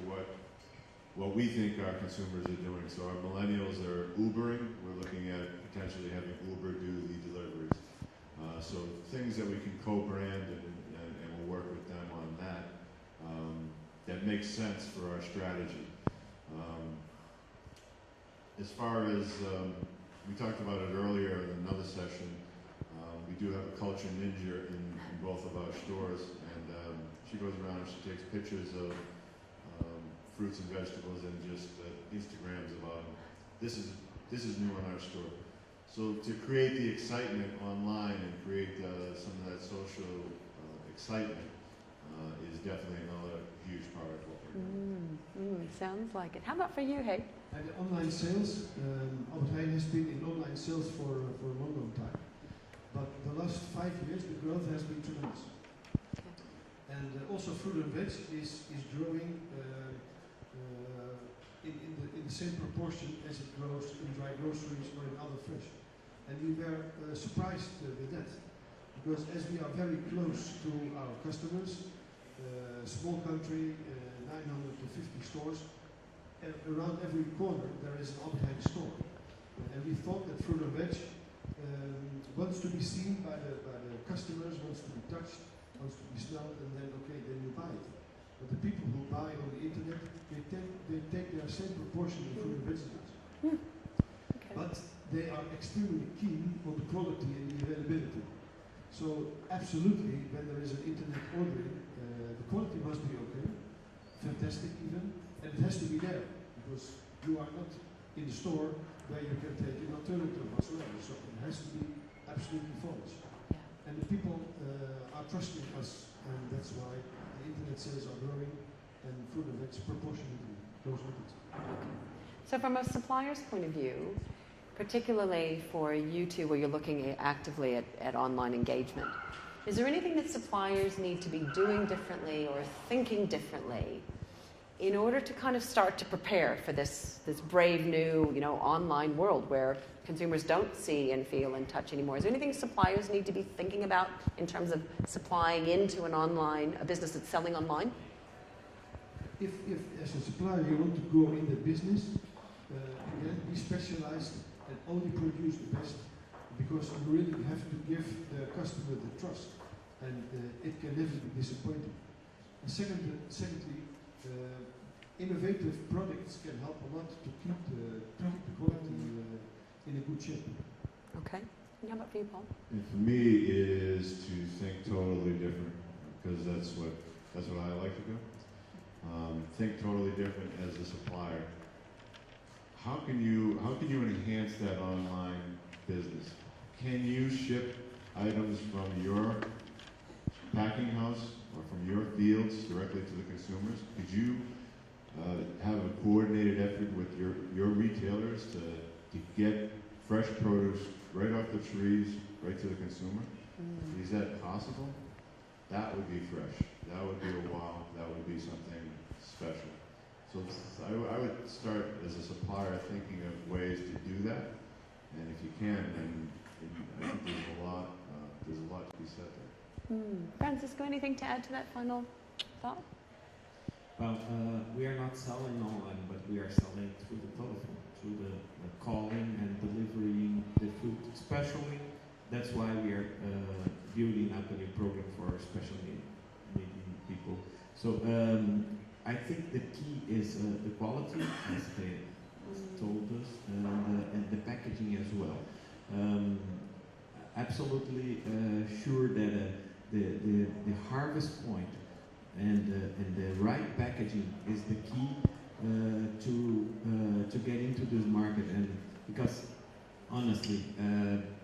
what we think our consumers are doing. So our millennials are Ubering. We're looking at potentially having Uber do the deliveries. So things that we can co-brand and we'll work with them on that. That makes sense for our strategy. As far as, we talked about it earlier in another session, we do have a culture ninja in both of our stores, and she goes around and she takes pictures of fruits and vegetables and just Instagrams about them. This is new in our store. So to create the excitement online and create some of that social excitement is definitely another huge part of what we're doing. Sounds like it. How about for you, Hey? And online sales, Albert Heijn has been in online sales for a long time. But the last 5 years, the growth has been tremendous. Okay. And also fruit and veg is growing in the same proportion as it grows in dry groceries or in other fresh. And we were surprised with that. Because as we are very close to our customers, small country, 950 stores, around every corner there is an Albert Heijn store. And we thought that fruit and veg wants to be seen by the customers, wants to be touched, wants to be smelled, and then then you buy it. But the people who buy on the internet, they take their same proportion of fruit and vegetables. Okay. But they are extremely keen on the quality and the availability. So absolutely, when there is an internet ordering, the quality must be okay, fantastic even, and it has to be there, because you are not in the store where you can take an alternative whatsoever. So it has to be absolutely flawless. Yeah. And the people are trusting us, and that's why the internet sales are growing, and fruit and veg proportionately goes with it. Okay. So from a supplier's point of view, particularly for you two where you're looking actively at online engagement, is there anything that suppliers need to be doing differently or thinking differently in order to kind of start to prepare for this brave new, online world where consumers don't see and feel and touch anymore? Is there anything suppliers need to be thinking about in terms of supplying into a business that's selling online? If as a supplier you want to go in the business, again, be specialized and only produce the best, because you really have to give the customer the trust, and it can never be disappointing. And secondly, innovative products can help a lot to keep the quality in a good shape. Okay. And how about for you, Paul? And for me, it is to think totally different, because that's what I like to do. Think totally different as a supplier. How can you enhance that online business? Can you ship items from your packing house or from your fields directly to the consumers? Could you have a coordinated effort with your retailers to get fresh produce right off the trees, right to the consumer? Is that possible? That would be fresh. That would be a wow. That would be something special. So I would start as a supplier thinking of ways to do that, and if you can, then I think there's a lot to be said there. Francisco, anything to add to that final thought? Well, we are not selling online, but we are selling through the telephone, through the calling and delivering the food. Especially, that's why we are building up a new program for special needy people. So I think the key is the quality, as they told us, and the packaging as well. Absolutely sure that the harvest point and the right packaging is the key to get into this market. And because honestly,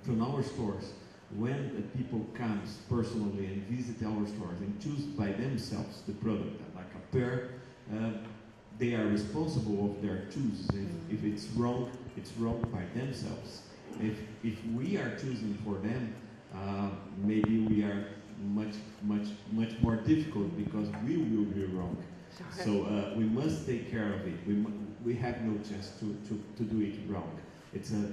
from our stores, when the people comes personally and visit our stores and choose by themselves the product, like a pair, they are responsible of their choices. If it's wrong by themselves. If we are choosing for them, maybe we are much more difficult because we will be wrong. Sure. So we must take care of it. We have no chance to do it wrong. It's a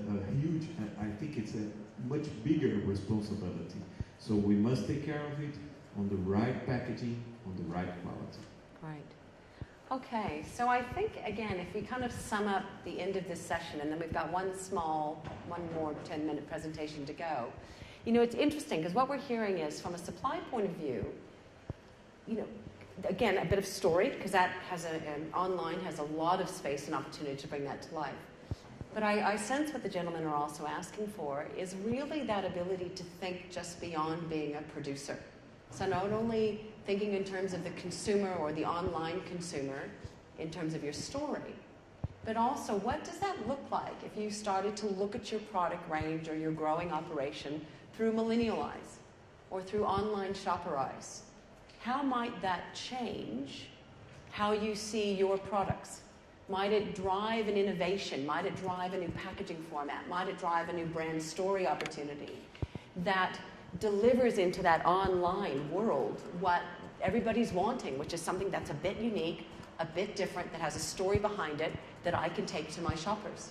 huge, I think it's a much bigger responsibility. So we must take care of it on the right packaging, on the right quality. Right. Okay, so I think, again, if we kind of sum up the end of this session, and then we've got one more 10-minute presentation to go. You know, it's interesting, because what we're hearing is, from a supply point of view, you know, again, a bit of story, because that has online has a lot of space and opportunity to bring that to life. But I sense what the gentlemen are also asking for is really that ability to think just beyond being a producer. So not only thinking in terms of the consumer or the online consumer in terms of your story, but also what does that look like if you started to look at your product range or your growing operation through millennial eyes or through online shopper eyes? How might that change how you see your products? Might it drive an innovation? Might it drive a new packaging format? Might it drive a new brand story opportunity that delivers into that online world what everybody's wanting, which is something that's a bit unique, a bit different, that has a story behind it that I can take to my shoppers?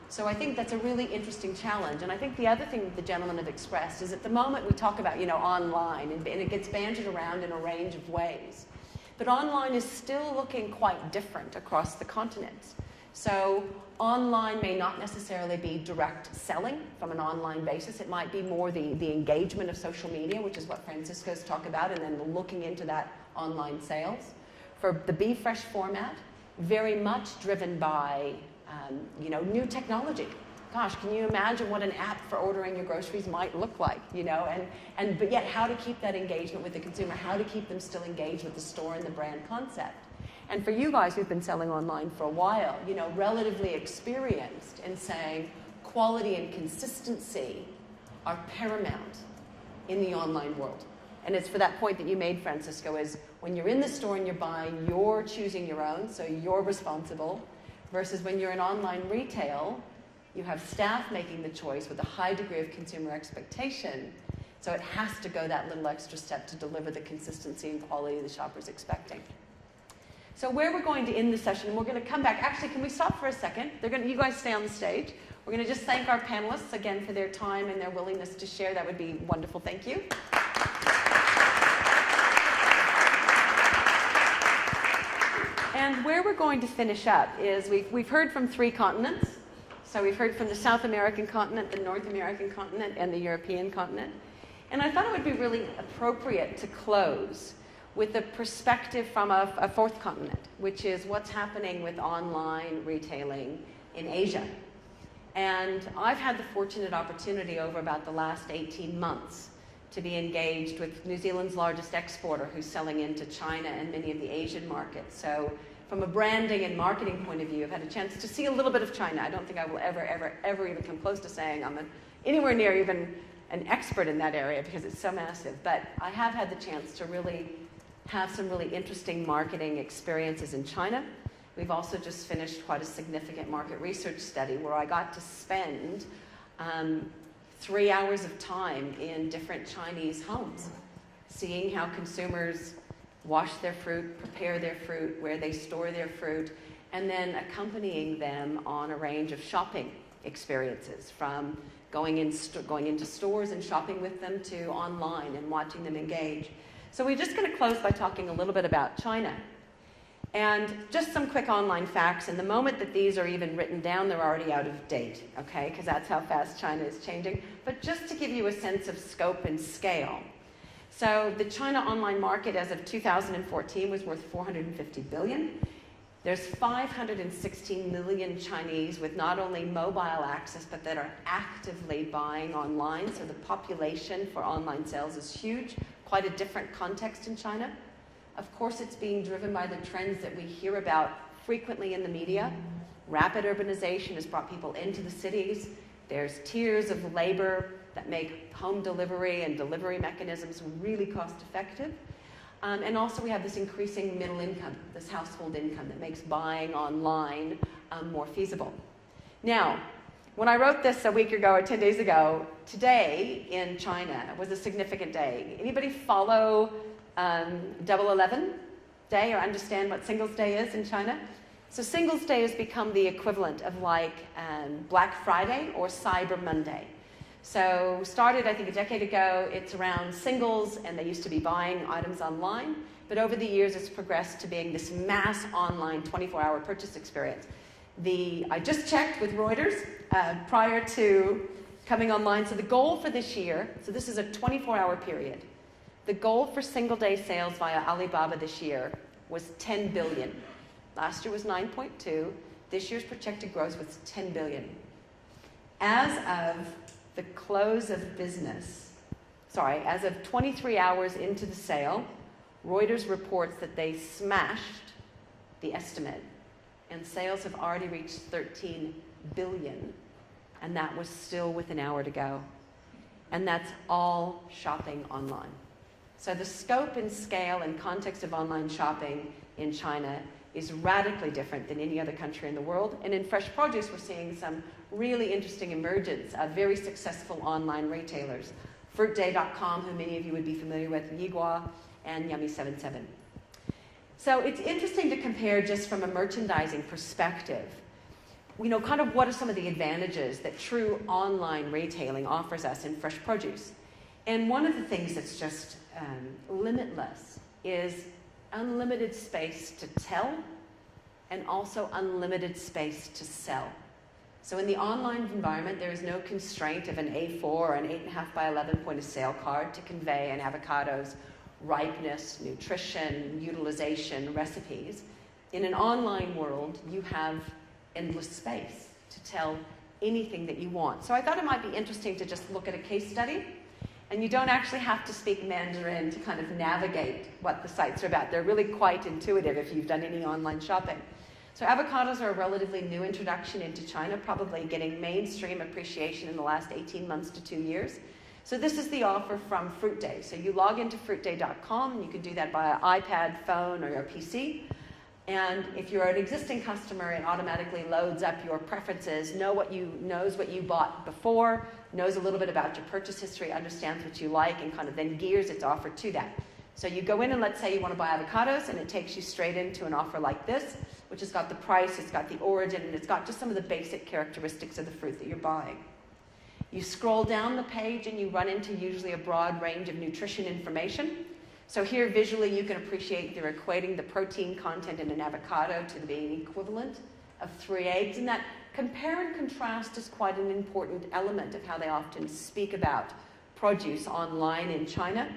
So I think that's a really interesting challenge. And I think the other thing that the gentlemen have expressed is at the moment we talk about, you know, online, and it gets bandied around in a range of ways. But online is still looking quite different across the continents. So online may not necessarily be direct selling from an online basis. It might be more the engagement of social media, which is what Francisco's talked about, and then looking into that online sales. For the Be Fresh format, very much driven by you know, new technology. Gosh, can you imagine what an app for ordering your groceries might look like, you know, but yet how to keep that engagement with the consumer, how to keep them still engaged with the store and the brand concept. And for you guys who've been selling online for a while, you know, relatively experienced in saying quality and consistency are paramount in the online world. And it's for that point that you made, Francisco, is when you're in the store and you're buying, you're choosing your own, so you're responsible, versus when you're in online retail, you have staff making the choice with a high degree of consumer expectation. So it has to go that little extra step to deliver the consistency and quality the shopper's expecting. So where we're going to end the session, we're going to come back. Actually, can we stop for a second? You guys stay on the stage. We're going to just thank our panelists again for their time and their willingness to share. That would be wonderful. Thank you. And where we're going to finish up is we've heard from 3 continents. So we've heard from the South American continent, the North American continent, and the European continent. And I thought it would be really appropriate to close with a perspective from a 4th continent, which is what's happening with online retailing in Asia. And I've had the fortunate opportunity over about the last 18 months to be engaged with New Zealand's largest exporter who's selling into China and many of the Asian markets. So from a branding and marketing point of view, I've had a chance to see a little bit of China. I don't think I will ever even come close to saying I'm anywhere near even an expert in that area because it's so massive. But I have had the chance to really have some really interesting marketing experiences in China. We've also just finished quite a significant market research study where I got to spend 3 hours of time in different Chinese homes, seeing how consumers wash their fruit, prepare their fruit, where they store their fruit, and then accompanying them on a range of shopping experiences, from going into stores and shopping with them to online and watching them engage. So we're just going to close by talking a little bit about China. And just some quick online facts, and the moment that these are even written down, they're already out of date, okay, because that's how fast China is changing. But just to give you a sense of scope and scale. So the China online market as of 2014 was worth 450 billion. There's 516 million Chinese with not only mobile access, but that are actively buying online. So the population for online sales is huge, quite a different context in China. Of course, it's being driven by the trends that we hear about frequently in the media. Rapid urbanization has brought people into the cities. There's tiers of labor that make home delivery and delivery mechanisms really cost effective. And also we have this increasing middle income, this household income that makes buying online more feasible. Now, when I wrote this a week ago or 10 days ago, today in China was a significant day. Anybody follow 11 Day or understand what Singles Day is in China? So Singles Day has become the equivalent of like Black Friday or Cyber Monday. So started, I think, a decade ago. It's around singles, and they used to be buying items online. But over the years, it's progressed to being this mass online 24-hour purchase experience. I just checked with Reuters prior to coming online. So the goal for this year, so this is a 24-hour period. The goal for single-day sales via Alibaba this year was 10 billion. Last year was 9.2. This year's projected growth was 10 billion. As of the close of business, as of 23 hours into the sale, Reuters reports that they smashed the estimate, and sales have already reached 13 billion, and that was still with an hour to go. And that's all shopping online. So the scope and scale and context of online shopping in China is radically different than any other country in the world. And in fresh produce, we're seeing some really interesting emergence of very successful online retailers. Fruitday.com, who many of you would be familiar with, Yigua, and Yummy77. So it's interesting to compare just from a merchandising perspective, kind of what are some of the advantages that true online retailing offers us in fresh produce. And one of the things that's just limitless is unlimited space to tell and also unlimited space to sell. So in the online environment, there is no constraint of an A4 or an 8.5 by 11 point of sale card to convey an avocado's ripeness, nutrition, utilization, recipes. In an online world, you have endless space to tell anything that you want. So I thought it might be interesting to just look at a case study. And you don't actually have to speak Mandarin to kind of navigate what the sites are about. They're really quite intuitive if you've done any online shopping. So avocados are a relatively new introduction into China, probably getting mainstream appreciation in the last 18 months to 2 years. So this is the offer from Fruitday. So you log into fruitday.com, and you can do that via iPad, phone, or your PC. And if you're an existing customer, it automatically loads up your preferences, knows what you bought before, knows a little bit about your purchase history, understands what you like, and kind of then gears its offer to that. So you go in and let's say you want to buy avocados, and it takes you straight into an offer like this, which has got the price, it's got the origin, and it's got just some of the basic characteristics of the fruit that you're buying. You scroll down the page and you run into usually a broad range of nutrition information. So here visually you can appreciate they're equating the protein content in an avocado to being equivalent of 3 eggs, and that compare and contrast is quite an important element of how they often speak about produce online in China.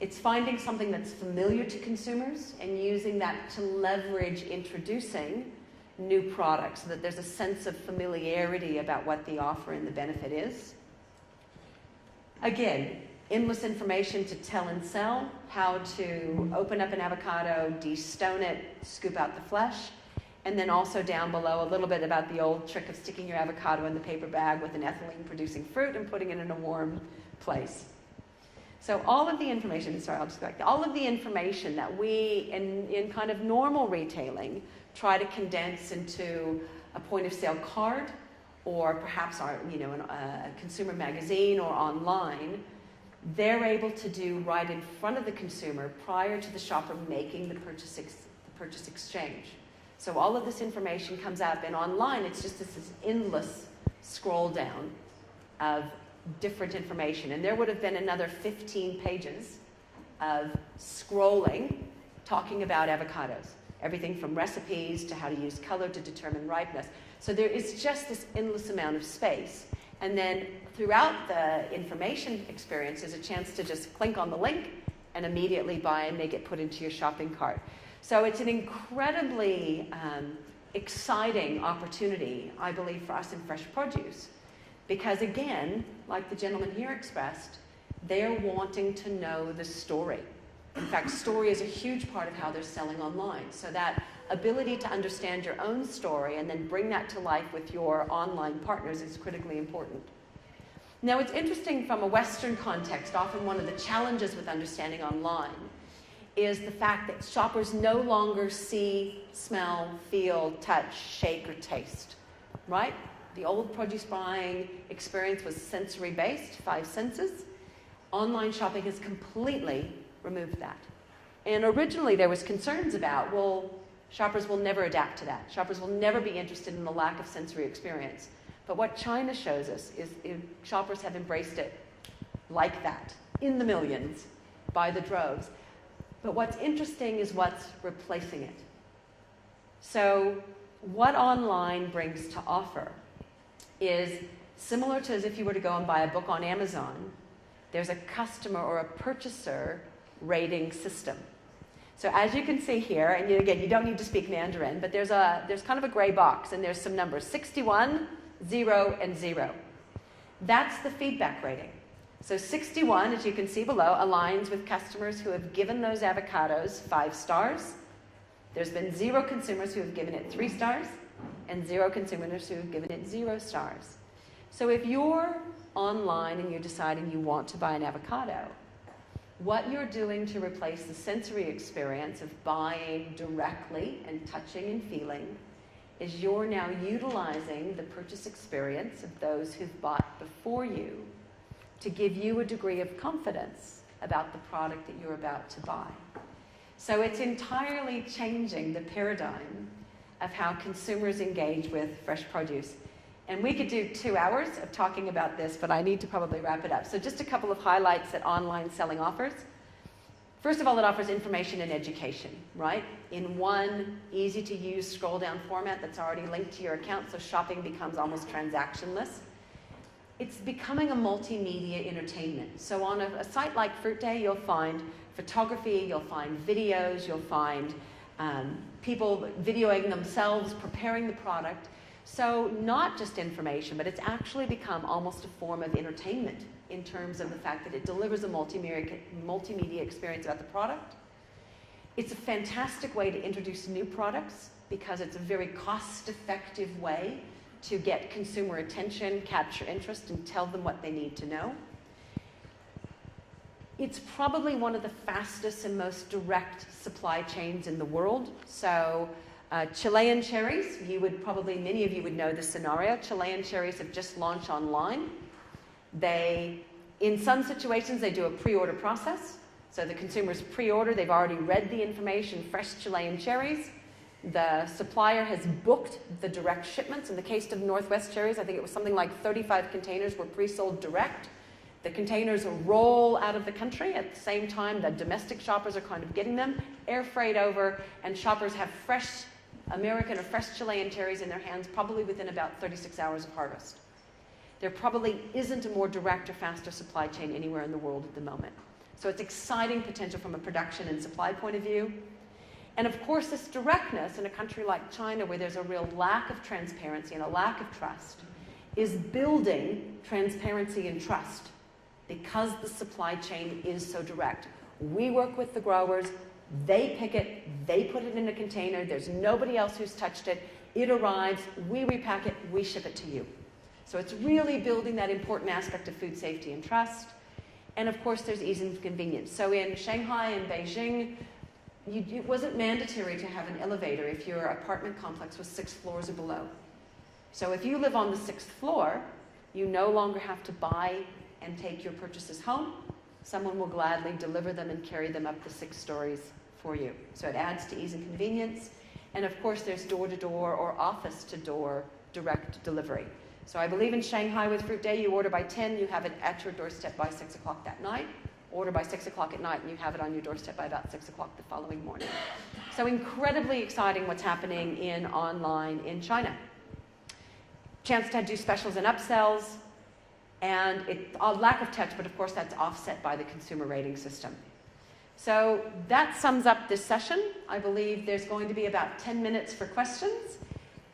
It's finding something that's familiar to consumers and using that to leverage introducing new products so that there's a sense of familiarity about what the offer and the benefit is. Again, endless information to tell and sell, how to open up an avocado, de-stone it, scoop out the flesh, and then also down below a little bit about the old trick of sticking your avocado in the paper bag with an ethylene-producing fruit and putting it in a warm place. So all of the information, all of the information that we, in kind of normal retailing, try to condense into a point-of-sale card or perhaps a consumer magazine or online, they're able to do right in front of the consumer prior to the shopper making the purchase exchange. So all of this information comes up, and online it's just this endless scroll down of different information. And there would have been another 15 pages of scrolling talking about avocados. Everything from recipes to how to use color to determine ripeness. So there is just this endless amount of space. And then throughout the information experience, there's a chance to just click on the link and immediately buy, and they get put into your shopping cart. So it's an incredibly exciting opportunity, I believe, for us in fresh produce. Because again, like the gentleman here expressed, they're wanting to know the story. In fact, story is a huge part of how they're selling online. So that ability to understand your own story and then bring that to life with your online partners is critically important. Now, it's interesting from a Western context, often one of the challenges with understanding online is the fact that shoppers no longer see, smell, feel, touch, shake, or taste, right? The old produce buying experience was sensory-based, 5 senses. Online shopping has completely removed that. And originally there was concerns about, well, shoppers will never adapt to that. Shoppers will never be interested in the lack of sensory experience. But what China shows us is shoppers have embraced it like that, in the millions, by the droves. But what's interesting is what's replacing it. So what online brings to offer is similar to as if you were to go and buy a book on Amazon. There's a customer or a purchaser rating system. So as you can see here, and again, you don't need to speak Mandarin, but there's kind of a gray box, and there's some numbers, 61, 0, and 0. That's the feedback rating. So 61, as you can see below, aligns with customers who have given those avocados 5 stars. There's been 0 consumers who have given it 3 stars, and 0 consumers who have given it 0 stars. So if you're online and you're deciding you want to buy an avocado, what you're doing to replace the sensory experience of buying directly and touching and feeling is you're now utilizing the purchase experience of those who've bought before you to give you a degree of confidence about the product that you're about to buy. So it's entirely changing the paradigm of how consumers engage with fresh produce. And we could do 2 hours of talking about this, but I need to probably wrap it up. So just a couple of highlights that online selling offers. First of all, it offers information and education, right? In one easy-to-use scroll-down format that's already linked to your account, so shopping becomes almost transactionless. It's becoming a multimedia entertainment. So on a site like Fruit Day, you'll find photography, you'll find videos, you'll find people videoing themselves, preparing the product. So not just information, but it's actually become almost a form of entertainment in terms of the fact that it delivers a multimedia experience about the product. It's a fantastic way to introduce new products because it's a very cost-effective way to get consumer attention, capture interest, and tell them what they need to know. It's probably one of the fastest and most direct supply chains in the world. So Chilean cherries, many of you would know this scenario. Chilean cherries have just launched online. In some situations, they do a pre-order process. So the consumers pre-order, they've already read the information, fresh Chilean cherries. The supplier has booked the direct shipments. In the case of Northwest cherries, I think it was something like 35 containers were pre-sold direct. The containers roll out of the country. At the same time, the domestic shoppers are kind of getting them, air freight over, and shoppers have fresh American or fresh Chilean cherries in their hands probably within about 36 hours of harvest. There probably isn't a more direct or faster supply chain anywhere in the world at the moment. So it's exciting potential from a production and supply point of view. And of course, this directness in a country like China, where there's a real lack of transparency and a lack of trust, is building transparency and trust because the supply chain is so direct. We work with the growers, they pick it, they put it in a container, there's nobody else who's touched it, it arrives, we repack it, we ship it to you. So it's really building that important aspect of food safety and trust. And of course, there's ease and convenience. So in Shanghai and Beijing, it wasn't mandatory to have an elevator if your apartment complex was 6 floors or below. So if you live on the 6th floor, you no longer have to buy and take your purchases home. Someone will gladly deliver them and carry them up the 6 stories for you. So it adds to ease and convenience. And of course, there's door-to-door or office-to-door direct delivery. So I believe in Shanghai with Fruit Day, you order by 10, you have it at your doorstep by 6 o'clock that night. Order by 6 o'clock at night, and you have it on your doorstep by about 6 o'clock the following morning. So incredibly exciting what's happening in online in China. Chance to do specials and upsells, and a lack of touch, but of course that's offset by the consumer rating system. So that sums up this session. I believe there's going to be about 10 minutes for questions.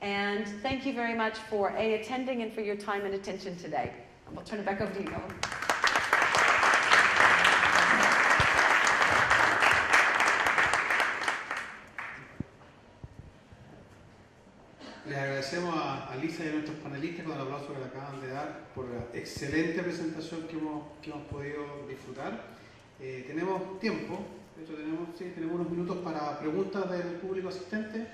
And thank you very much for attending and for your time and attention today. I'll turn it back over to you, Colin. Les agradecemos a Lisa y a nuestros panelistas con el aplauso que le acaban de dar por la excelente presentación que hemos podido disfrutar. Tenemos tiempo, de hecho tenemos unos minutos para preguntas del público asistente.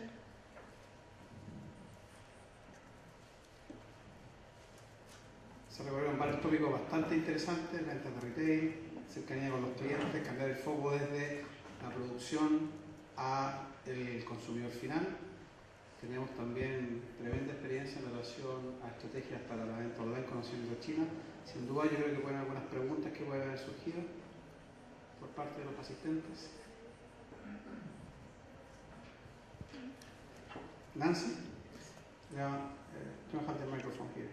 Se recorrieron varios tópicos bastante interesantes: ventas de retail, cercanía con los clientes, cambiar el foco desde la producción al consumidor final. Tenemos también tremenda experiencia en relación a estrategias para la venta online conociendo China. Sin duda yo creo que pueden haber algunas preguntas que pueden haber surgido por parte de los asistentes. Nancy? Yeah, don't have the microphone here.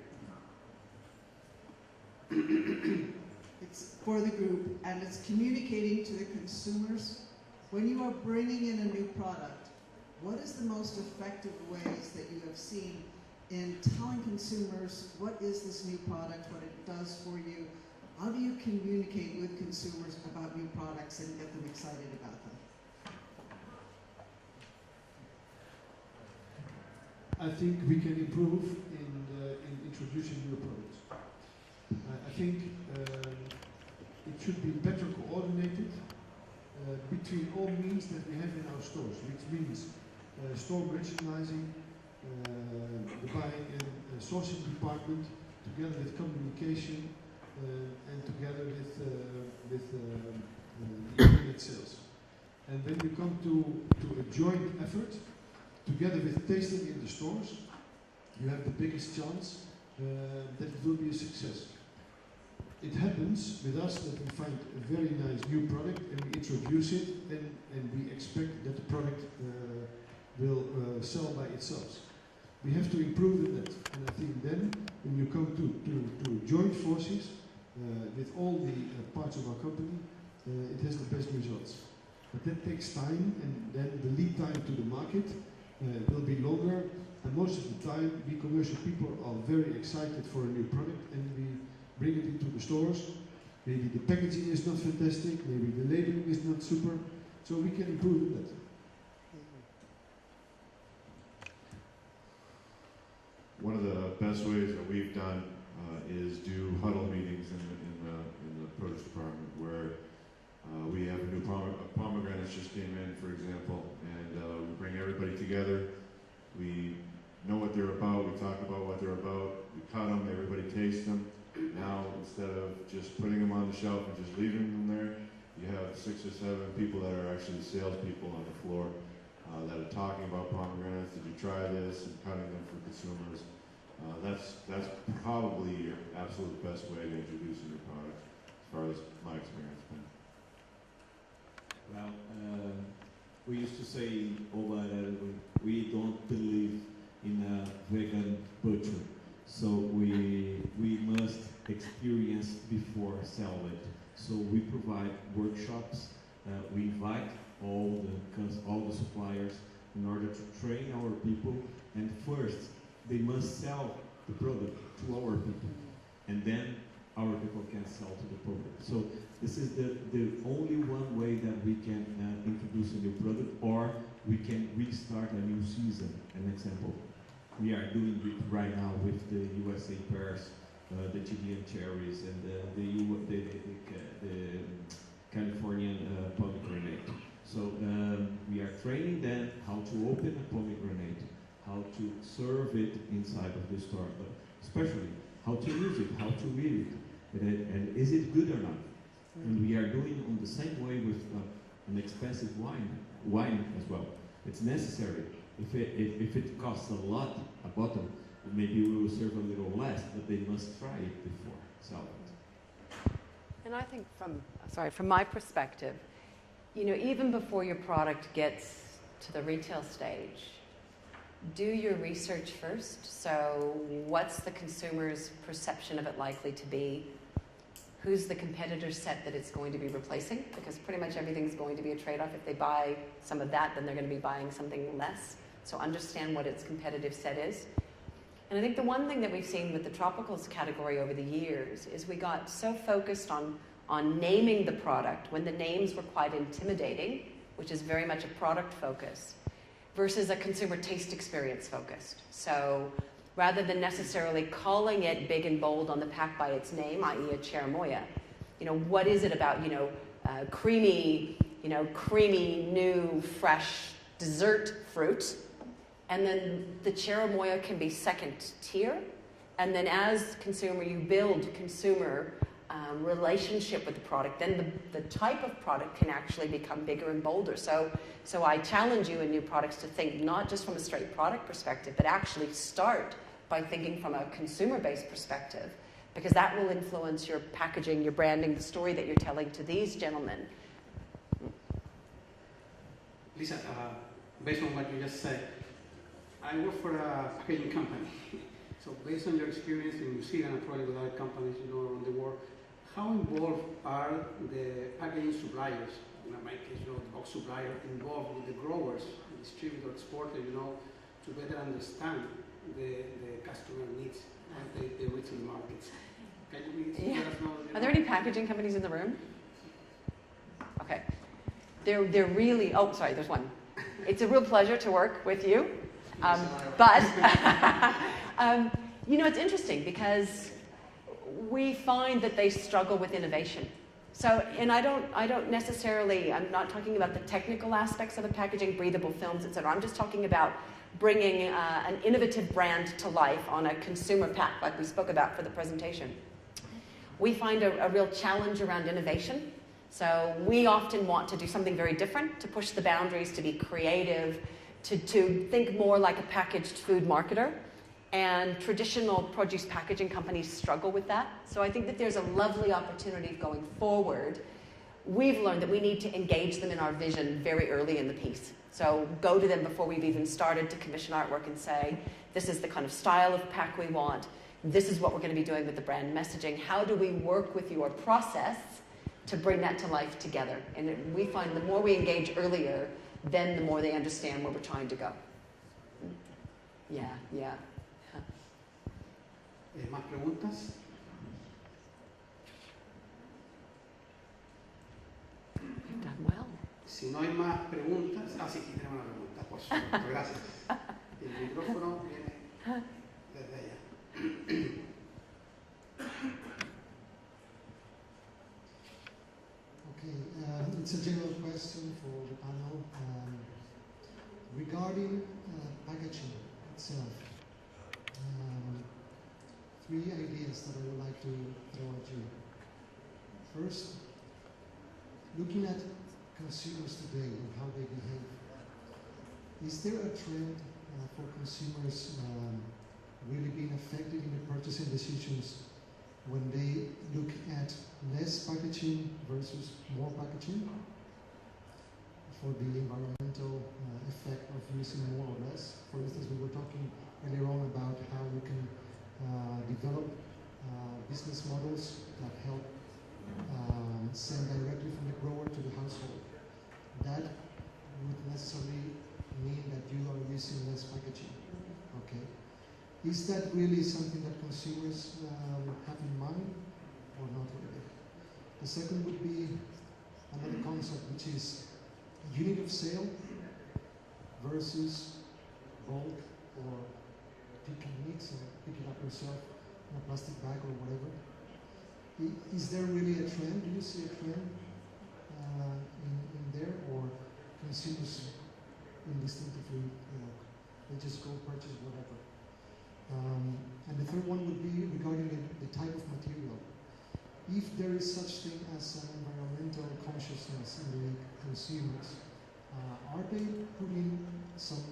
It's for the group, and it's communicating to the consumers. When you are bringing in a new product, what is the most effective ways that you have seen in telling consumers what is this new product, what it does for you? How do you communicate with consumers about new products and get them excited about them? I think we can improve in introducing new products. I think it should be better coordinated between all means that we have in our stores, which means store merchandising, the buying and sourcing department, together with communication and together with the internet sales. And when you come to a joint effort, together with tasting in the stores, you have the biggest chance that it will be a success. It happens with us that we find a very nice new product and we introduce it and we expect that the product will sell by itself. We have to improve in that, and I think then when you come to joint forces with all the parts of our company, it has the best results. But that takes time, and then the lead time to the market will be longer, and most of the time we commercial people are very excited for a new product and we bring it into the stores. Maybe the packaging is not fantastic, maybe the labeling is not super, so we can improve in that. One of the best ways that we've done is do huddle meetings in the produce department where we have a new pomegranates just came in, for example, and we bring everybody together. We know what they're about, we talk about what they're about, we cut them, everybody tastes them. Now, instead of just putting them on the shelf and just leaving them there, you have 6 or 7 people that are actually salespeople on the floor that are talking about pomegranates. Did you try this? And cutting them for consumers. That's probably your absolute best way to introduce a new product, as far as my experience has been. Well, we used to say over that we don't believe in a vegan butcher, so we must experience before sell it. So we provide workshops. We invite all the suppliers in order to train our people, and first they must sell the product to our people, and then our people can sell to the public. So this is the only one way that we can introduce a new product, or we can restart a new season. An example, we are doing it right now with the USA pears, the Chilean cherries, and the Californian pomegranate. So we are training them how to open a pomegranate, how to serve it inside of the store, but especially how to use it, how to read it, and is it good or not? And we are doing on the same way with an expensive wine as well. It's necessary. If it costs a lot, a bottle, maybe we will serve a little less, but they must try it before selling it. And I think from my perspective, even before your product gets to the retail stage, do your research first. So what's the consumer's perception of it likely to be? who's the competitor set that it's going to be replacing, because pretty much everything's going to be a trade-off. If they buy some of that, then they're going to be buying something less. So understand what its competitive set is. And I think the one thing that we've seen with the tropicals category over the years is we got so focused on naming the product when the names were quite intimidating, which is very much a product focus, versus a consumer taste experience focused. So rather than necessarily calling it big and bold on the pack by its name, i.e. a cherimoya, what is it about, creamy, new, fresh dessert fruit? And then the cherimoya can be second tier. And then as consumer, you build consumer relationship with the product, then the type of product can actually become bigger and bolder. So I challenge you in new products to think not just from a straight product perspective, but actually start by thinking from a consumer-based perspective, because that will influence your packaging, your branding, the story that you're telling to these gentlemen. Lisa, based on what you just said, I work for a packaging company. So based on your experience in New Zealand and probably with other companies around the world, how involved are the packaging suppliers, in my case, the box supplier, involved with the growers, the distributor, exporter, to better understand the customer needs as they reach in the markets? Can you let us know? Are there any packaging companies in the room? Okay. They're really, oh, sorry, there's one. It's a real pleasure to work with you. But, it's interesting because we find that they struggle with innovation. So, and I don't necessarily, I'm not talking about the technical aspects of the packaging, breathable films, etc. I'm just talking about bringing an innovative brand to life on a consumer pack, like we spoke about for the presentation. We find a real challenge around innovation. So we often want to do something very different, to push the boundaries, to be creative, to think more like a packaged food marketer. And traditional produce packaging companies struggle with that. So I think that there's a lovely opportunity going forward. We've learned that we need to engage them in our vision very early in the piece. So go to them before we've even started to commission artwork and say, this is the kind of style of pack we want. This is what we're going to be doing with the brand messaging. How do we work with your process to bring that to life together? And we find the more we engage earlier, then the more they understand where we're trying to go. Yeah. ¿Más preguntas? You've done well. Si no hay más preguntas, sí, aquí tenemos una pregunta, por supuesto, gracias. El micrófono viene desde allá. Okay, it's a general question for the panel regarding packaging itself. Three ideas that I would like to throw at you. First, looking at consumers today and how they behave, is there a trend for consumers really being affected in the purchasing decisions when they look at less packaging versus more packaging for the environmental effect of using more or less? For instance, we were talking earlier on about how you can develop business models that help send directly from the grower to the household. That would necessarily mean that you are using less packaging. Okay. Is that really something that consumers have in mind or not really? The second would be another concept, which is unit of sale versus bulk or pick and mix and pick it up yourself in a plastic bag or whatever. Is there really a trend? Do you see a trend in there, or consumers instinctively, they just go purchase whatever? And the third one would be regarding the type of material. If there is such thing as an environmental consciousness in the consumers, are they putting some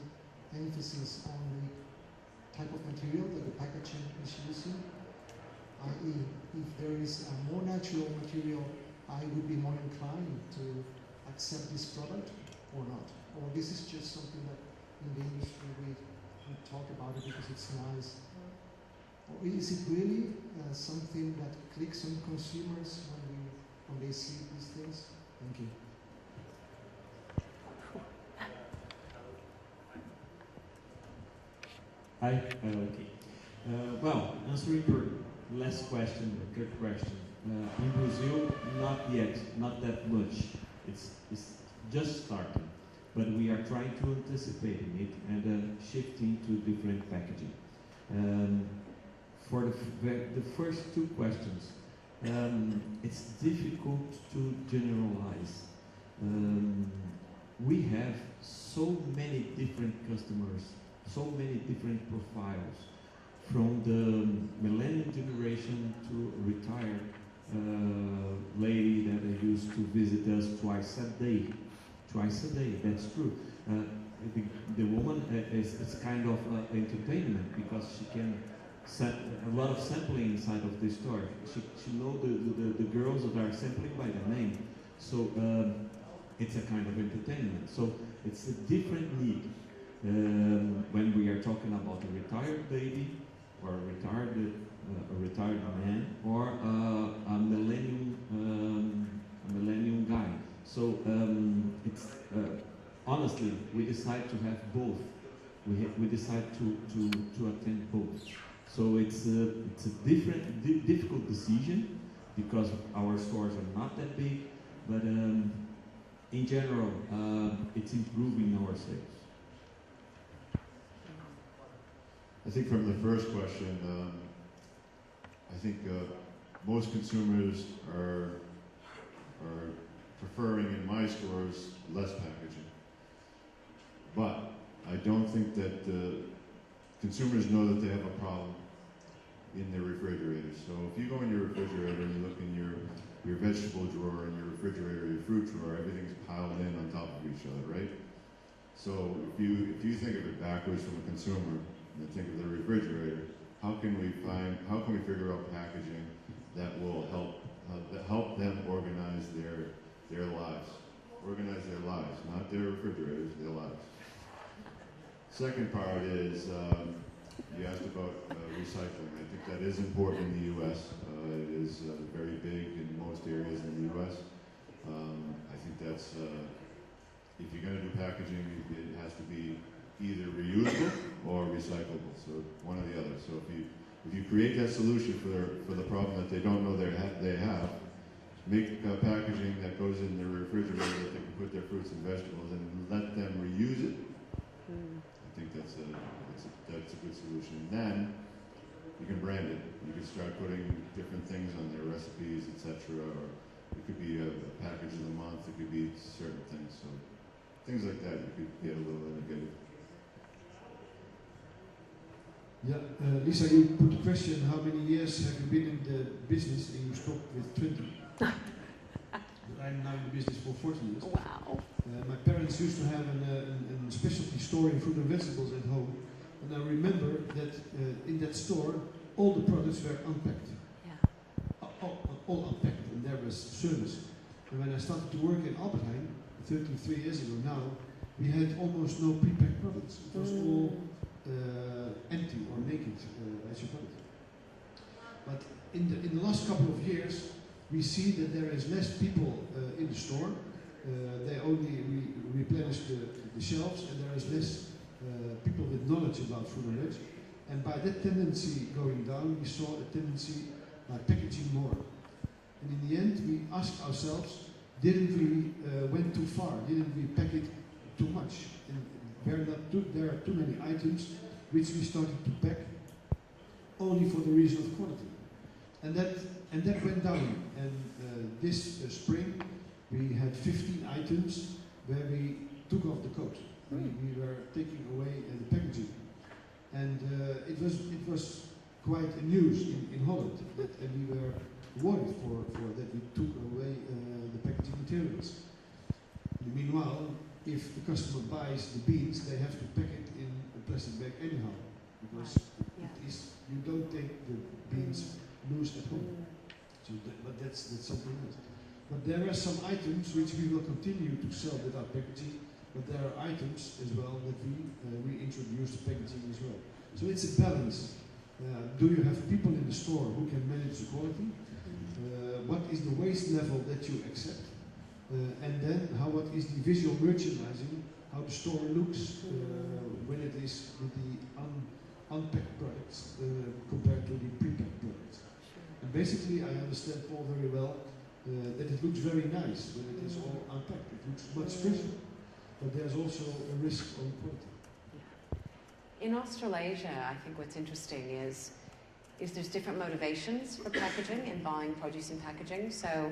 emphasis on the type of material that the packaging is using? I.e., if there is a more natural material, I would be more inclined to accept this product or not. Or this is just something that in the industry we talk about it because it's nice. Or is it really something that clicks on consumers when they see these things? Thank you. Hi, okay. Well, answering your last question, the third question. In Brazil, not yet, not that much. It's just starting, but we are trying to anticipate it and shifting to different packaging. For the first two questions, it's difficult to generalize. We have so many different customers, so many different profiles, from the millennial generation to retired lady that used to visit us twice a day. Twice a day, that's true. The woman it's kind of entertainment because she can set a lot of sampling inside of the store. She knows the girls that are sampling by the name. So it's a kind of entertainment. So it's a different need. When we are talking about a retired lady or a retired man or a millennium guy. So it's honestly we decide to have both. We decide to attend both. So it's a difficult decision because our stores are not that big, but in general it's improving our sales. I think from the first question, I think most consumers are preferring in my stores less packaging. But I don't think that consumers know that they have a problem in their refrigerator. So if you go in your refrigerator and you look in your vegetable drawer and your refrigerator, your fruit drawer, everything's piled in on top of each other, right? So if you think of it backwards from a consumer, and think of the refrigerator, how can we figure out packaging that will help them organize their lives? Organize their lives, not their refrigerators, their lives. Second part is, you asked about recycling. I think that is important in the U.S. It is very big in most areas in the U.S. I think that's, if you're going to do packaging, it has to be either reusable or recyclable, so one or the other. So if you create that solution for the problem that they don't know they have, make packaging that goes in their refrigerator that they can put their fruits and vegetables in and let them reuse it. I think that's a good solution. And then you can brand it. You can start putting different things on their recipes, etc. Or it could be a package of the month. It could be certain things. So things like that you could get a little innovative. Yeah, Lisa, you put the question, how many years have you been in the business, and you stopped with 20. But I'm now in the business for 40 years. Wow. My parents used to have a specialty store in fruit and vegetables at home, and I remember that in that store, all the products were unpacked. Yeah. All unpacked, and there was service. And when I started to work in Albertheim, 33 years ago now, we had almost no pre-packed products. It was all empty or naked, as you put it. But in the last couple of years, we see that there is less people in the store. They only replenish the shelves, and there is less people with knowledge about food and veg. And by that tendency going down, we saw a tendency by packaging more. And in the end, we asked ourselves, didn't we went too far? Didn't we pack it too much? And there are too many items which we started to pack only for the reason of quality. And that went down. And this spring, we had 15 items where we took off the coat. We were taking away the packaging. And it was quite a news in Holland, and we were worried for that we took away the packaging materials. Meanwhile, if the customer buys the beans, they have to pack it in a plastic bag anyhow, because you don't take the beans loose at home. So but that's something else. But there are some items which we will continue to sell without packaging, but there are items as well that we introduce packaging as well. So it's a balance. Do you have people in the store who can manage the quality? What is the waste level that you accept? And then what is the visual merchandising, how the store looks when it is with the unpacked products compared to the pre-packed products. And basically I understand Paul very well that it looks very nice when it is all unpacked. It looks much fresher, but there's also a risk on quality. In Australasia, I think what's interesting is there's different motivations for packaging and buying produce and packaging. So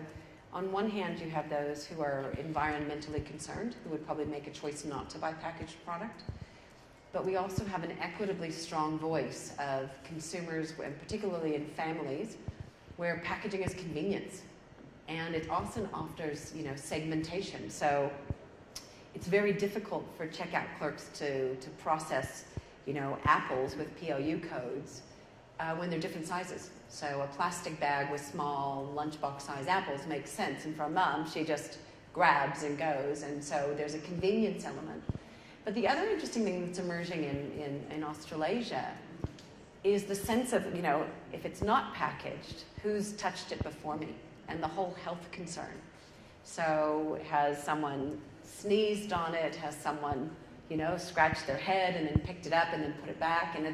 on one hand, you have those who are environmentally concerned, who would probably make a choice not to buy packaged product. But we also have an equitably strong voice of consumers, and particularly in families, where packaging is convenience. And it often offers, segmentation. So it's very difficult for checkout clerks to process, apples with PLU codes when they're different sizes. So a plastic bag with small lunchbox size apples makes sense. And for a mom, she just grabs and goes. And so there's a convenience element. But the other interesting thing that's emerging in Australasia is the sense of, if it's not packaged, who's touched it before me? And the whole health concern. So has someone sneezed on it? Has someone, scratched their head and then picked it up and then put it back? And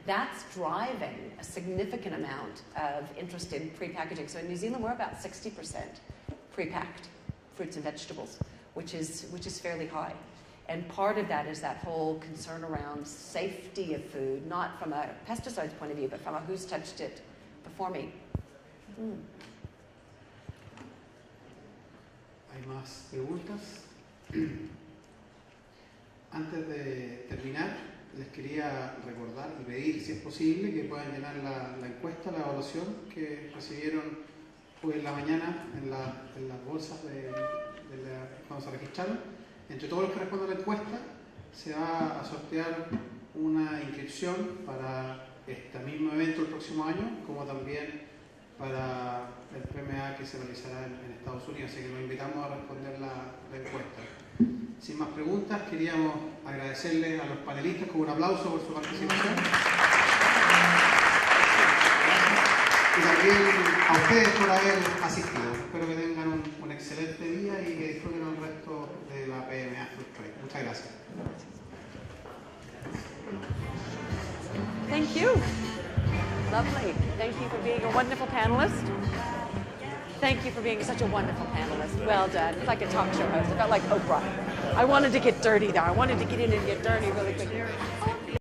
that's driving a significant amount of interest in pre-packaging. So in New Zealand, we're about 60% pre-packed fruits and vegetables, which is fairly high. And part of that is that whole concern around safety of food, not from a pesticides point of view, but from a who's touched it before me. ¿Hay más preguntas? Antes de terminar, les quería recordar y pedir, si es posible, que puedan llenar la encuesta, la evaluación que recibieron hoy en la mañana en las bolsas cuando se registraron. Entre todos los que respondan a la encuesta, se va a sortear una inscripción para este mismo evento el próximo año, como también para el PMA que se realizará en Estados Unidos, así que los invitamos a responder la encuesta. Sin más preguntas, queríamos agradecerles a los panelistas con un aplauso por su participación. Y también a ustedes por haber asistido. Espero que tengan un excelente día y que disfruten el resto de la PMA Food Trade. Muchas gracias. Thank you. Lovely. Thank you for being a wonderful panelist. Thank you for being such a wonderful panelist. Well done. It's like a talk show host. I felt like Oprah. I wanted to get dirty, though. I wanted to get in and get dirty really quick.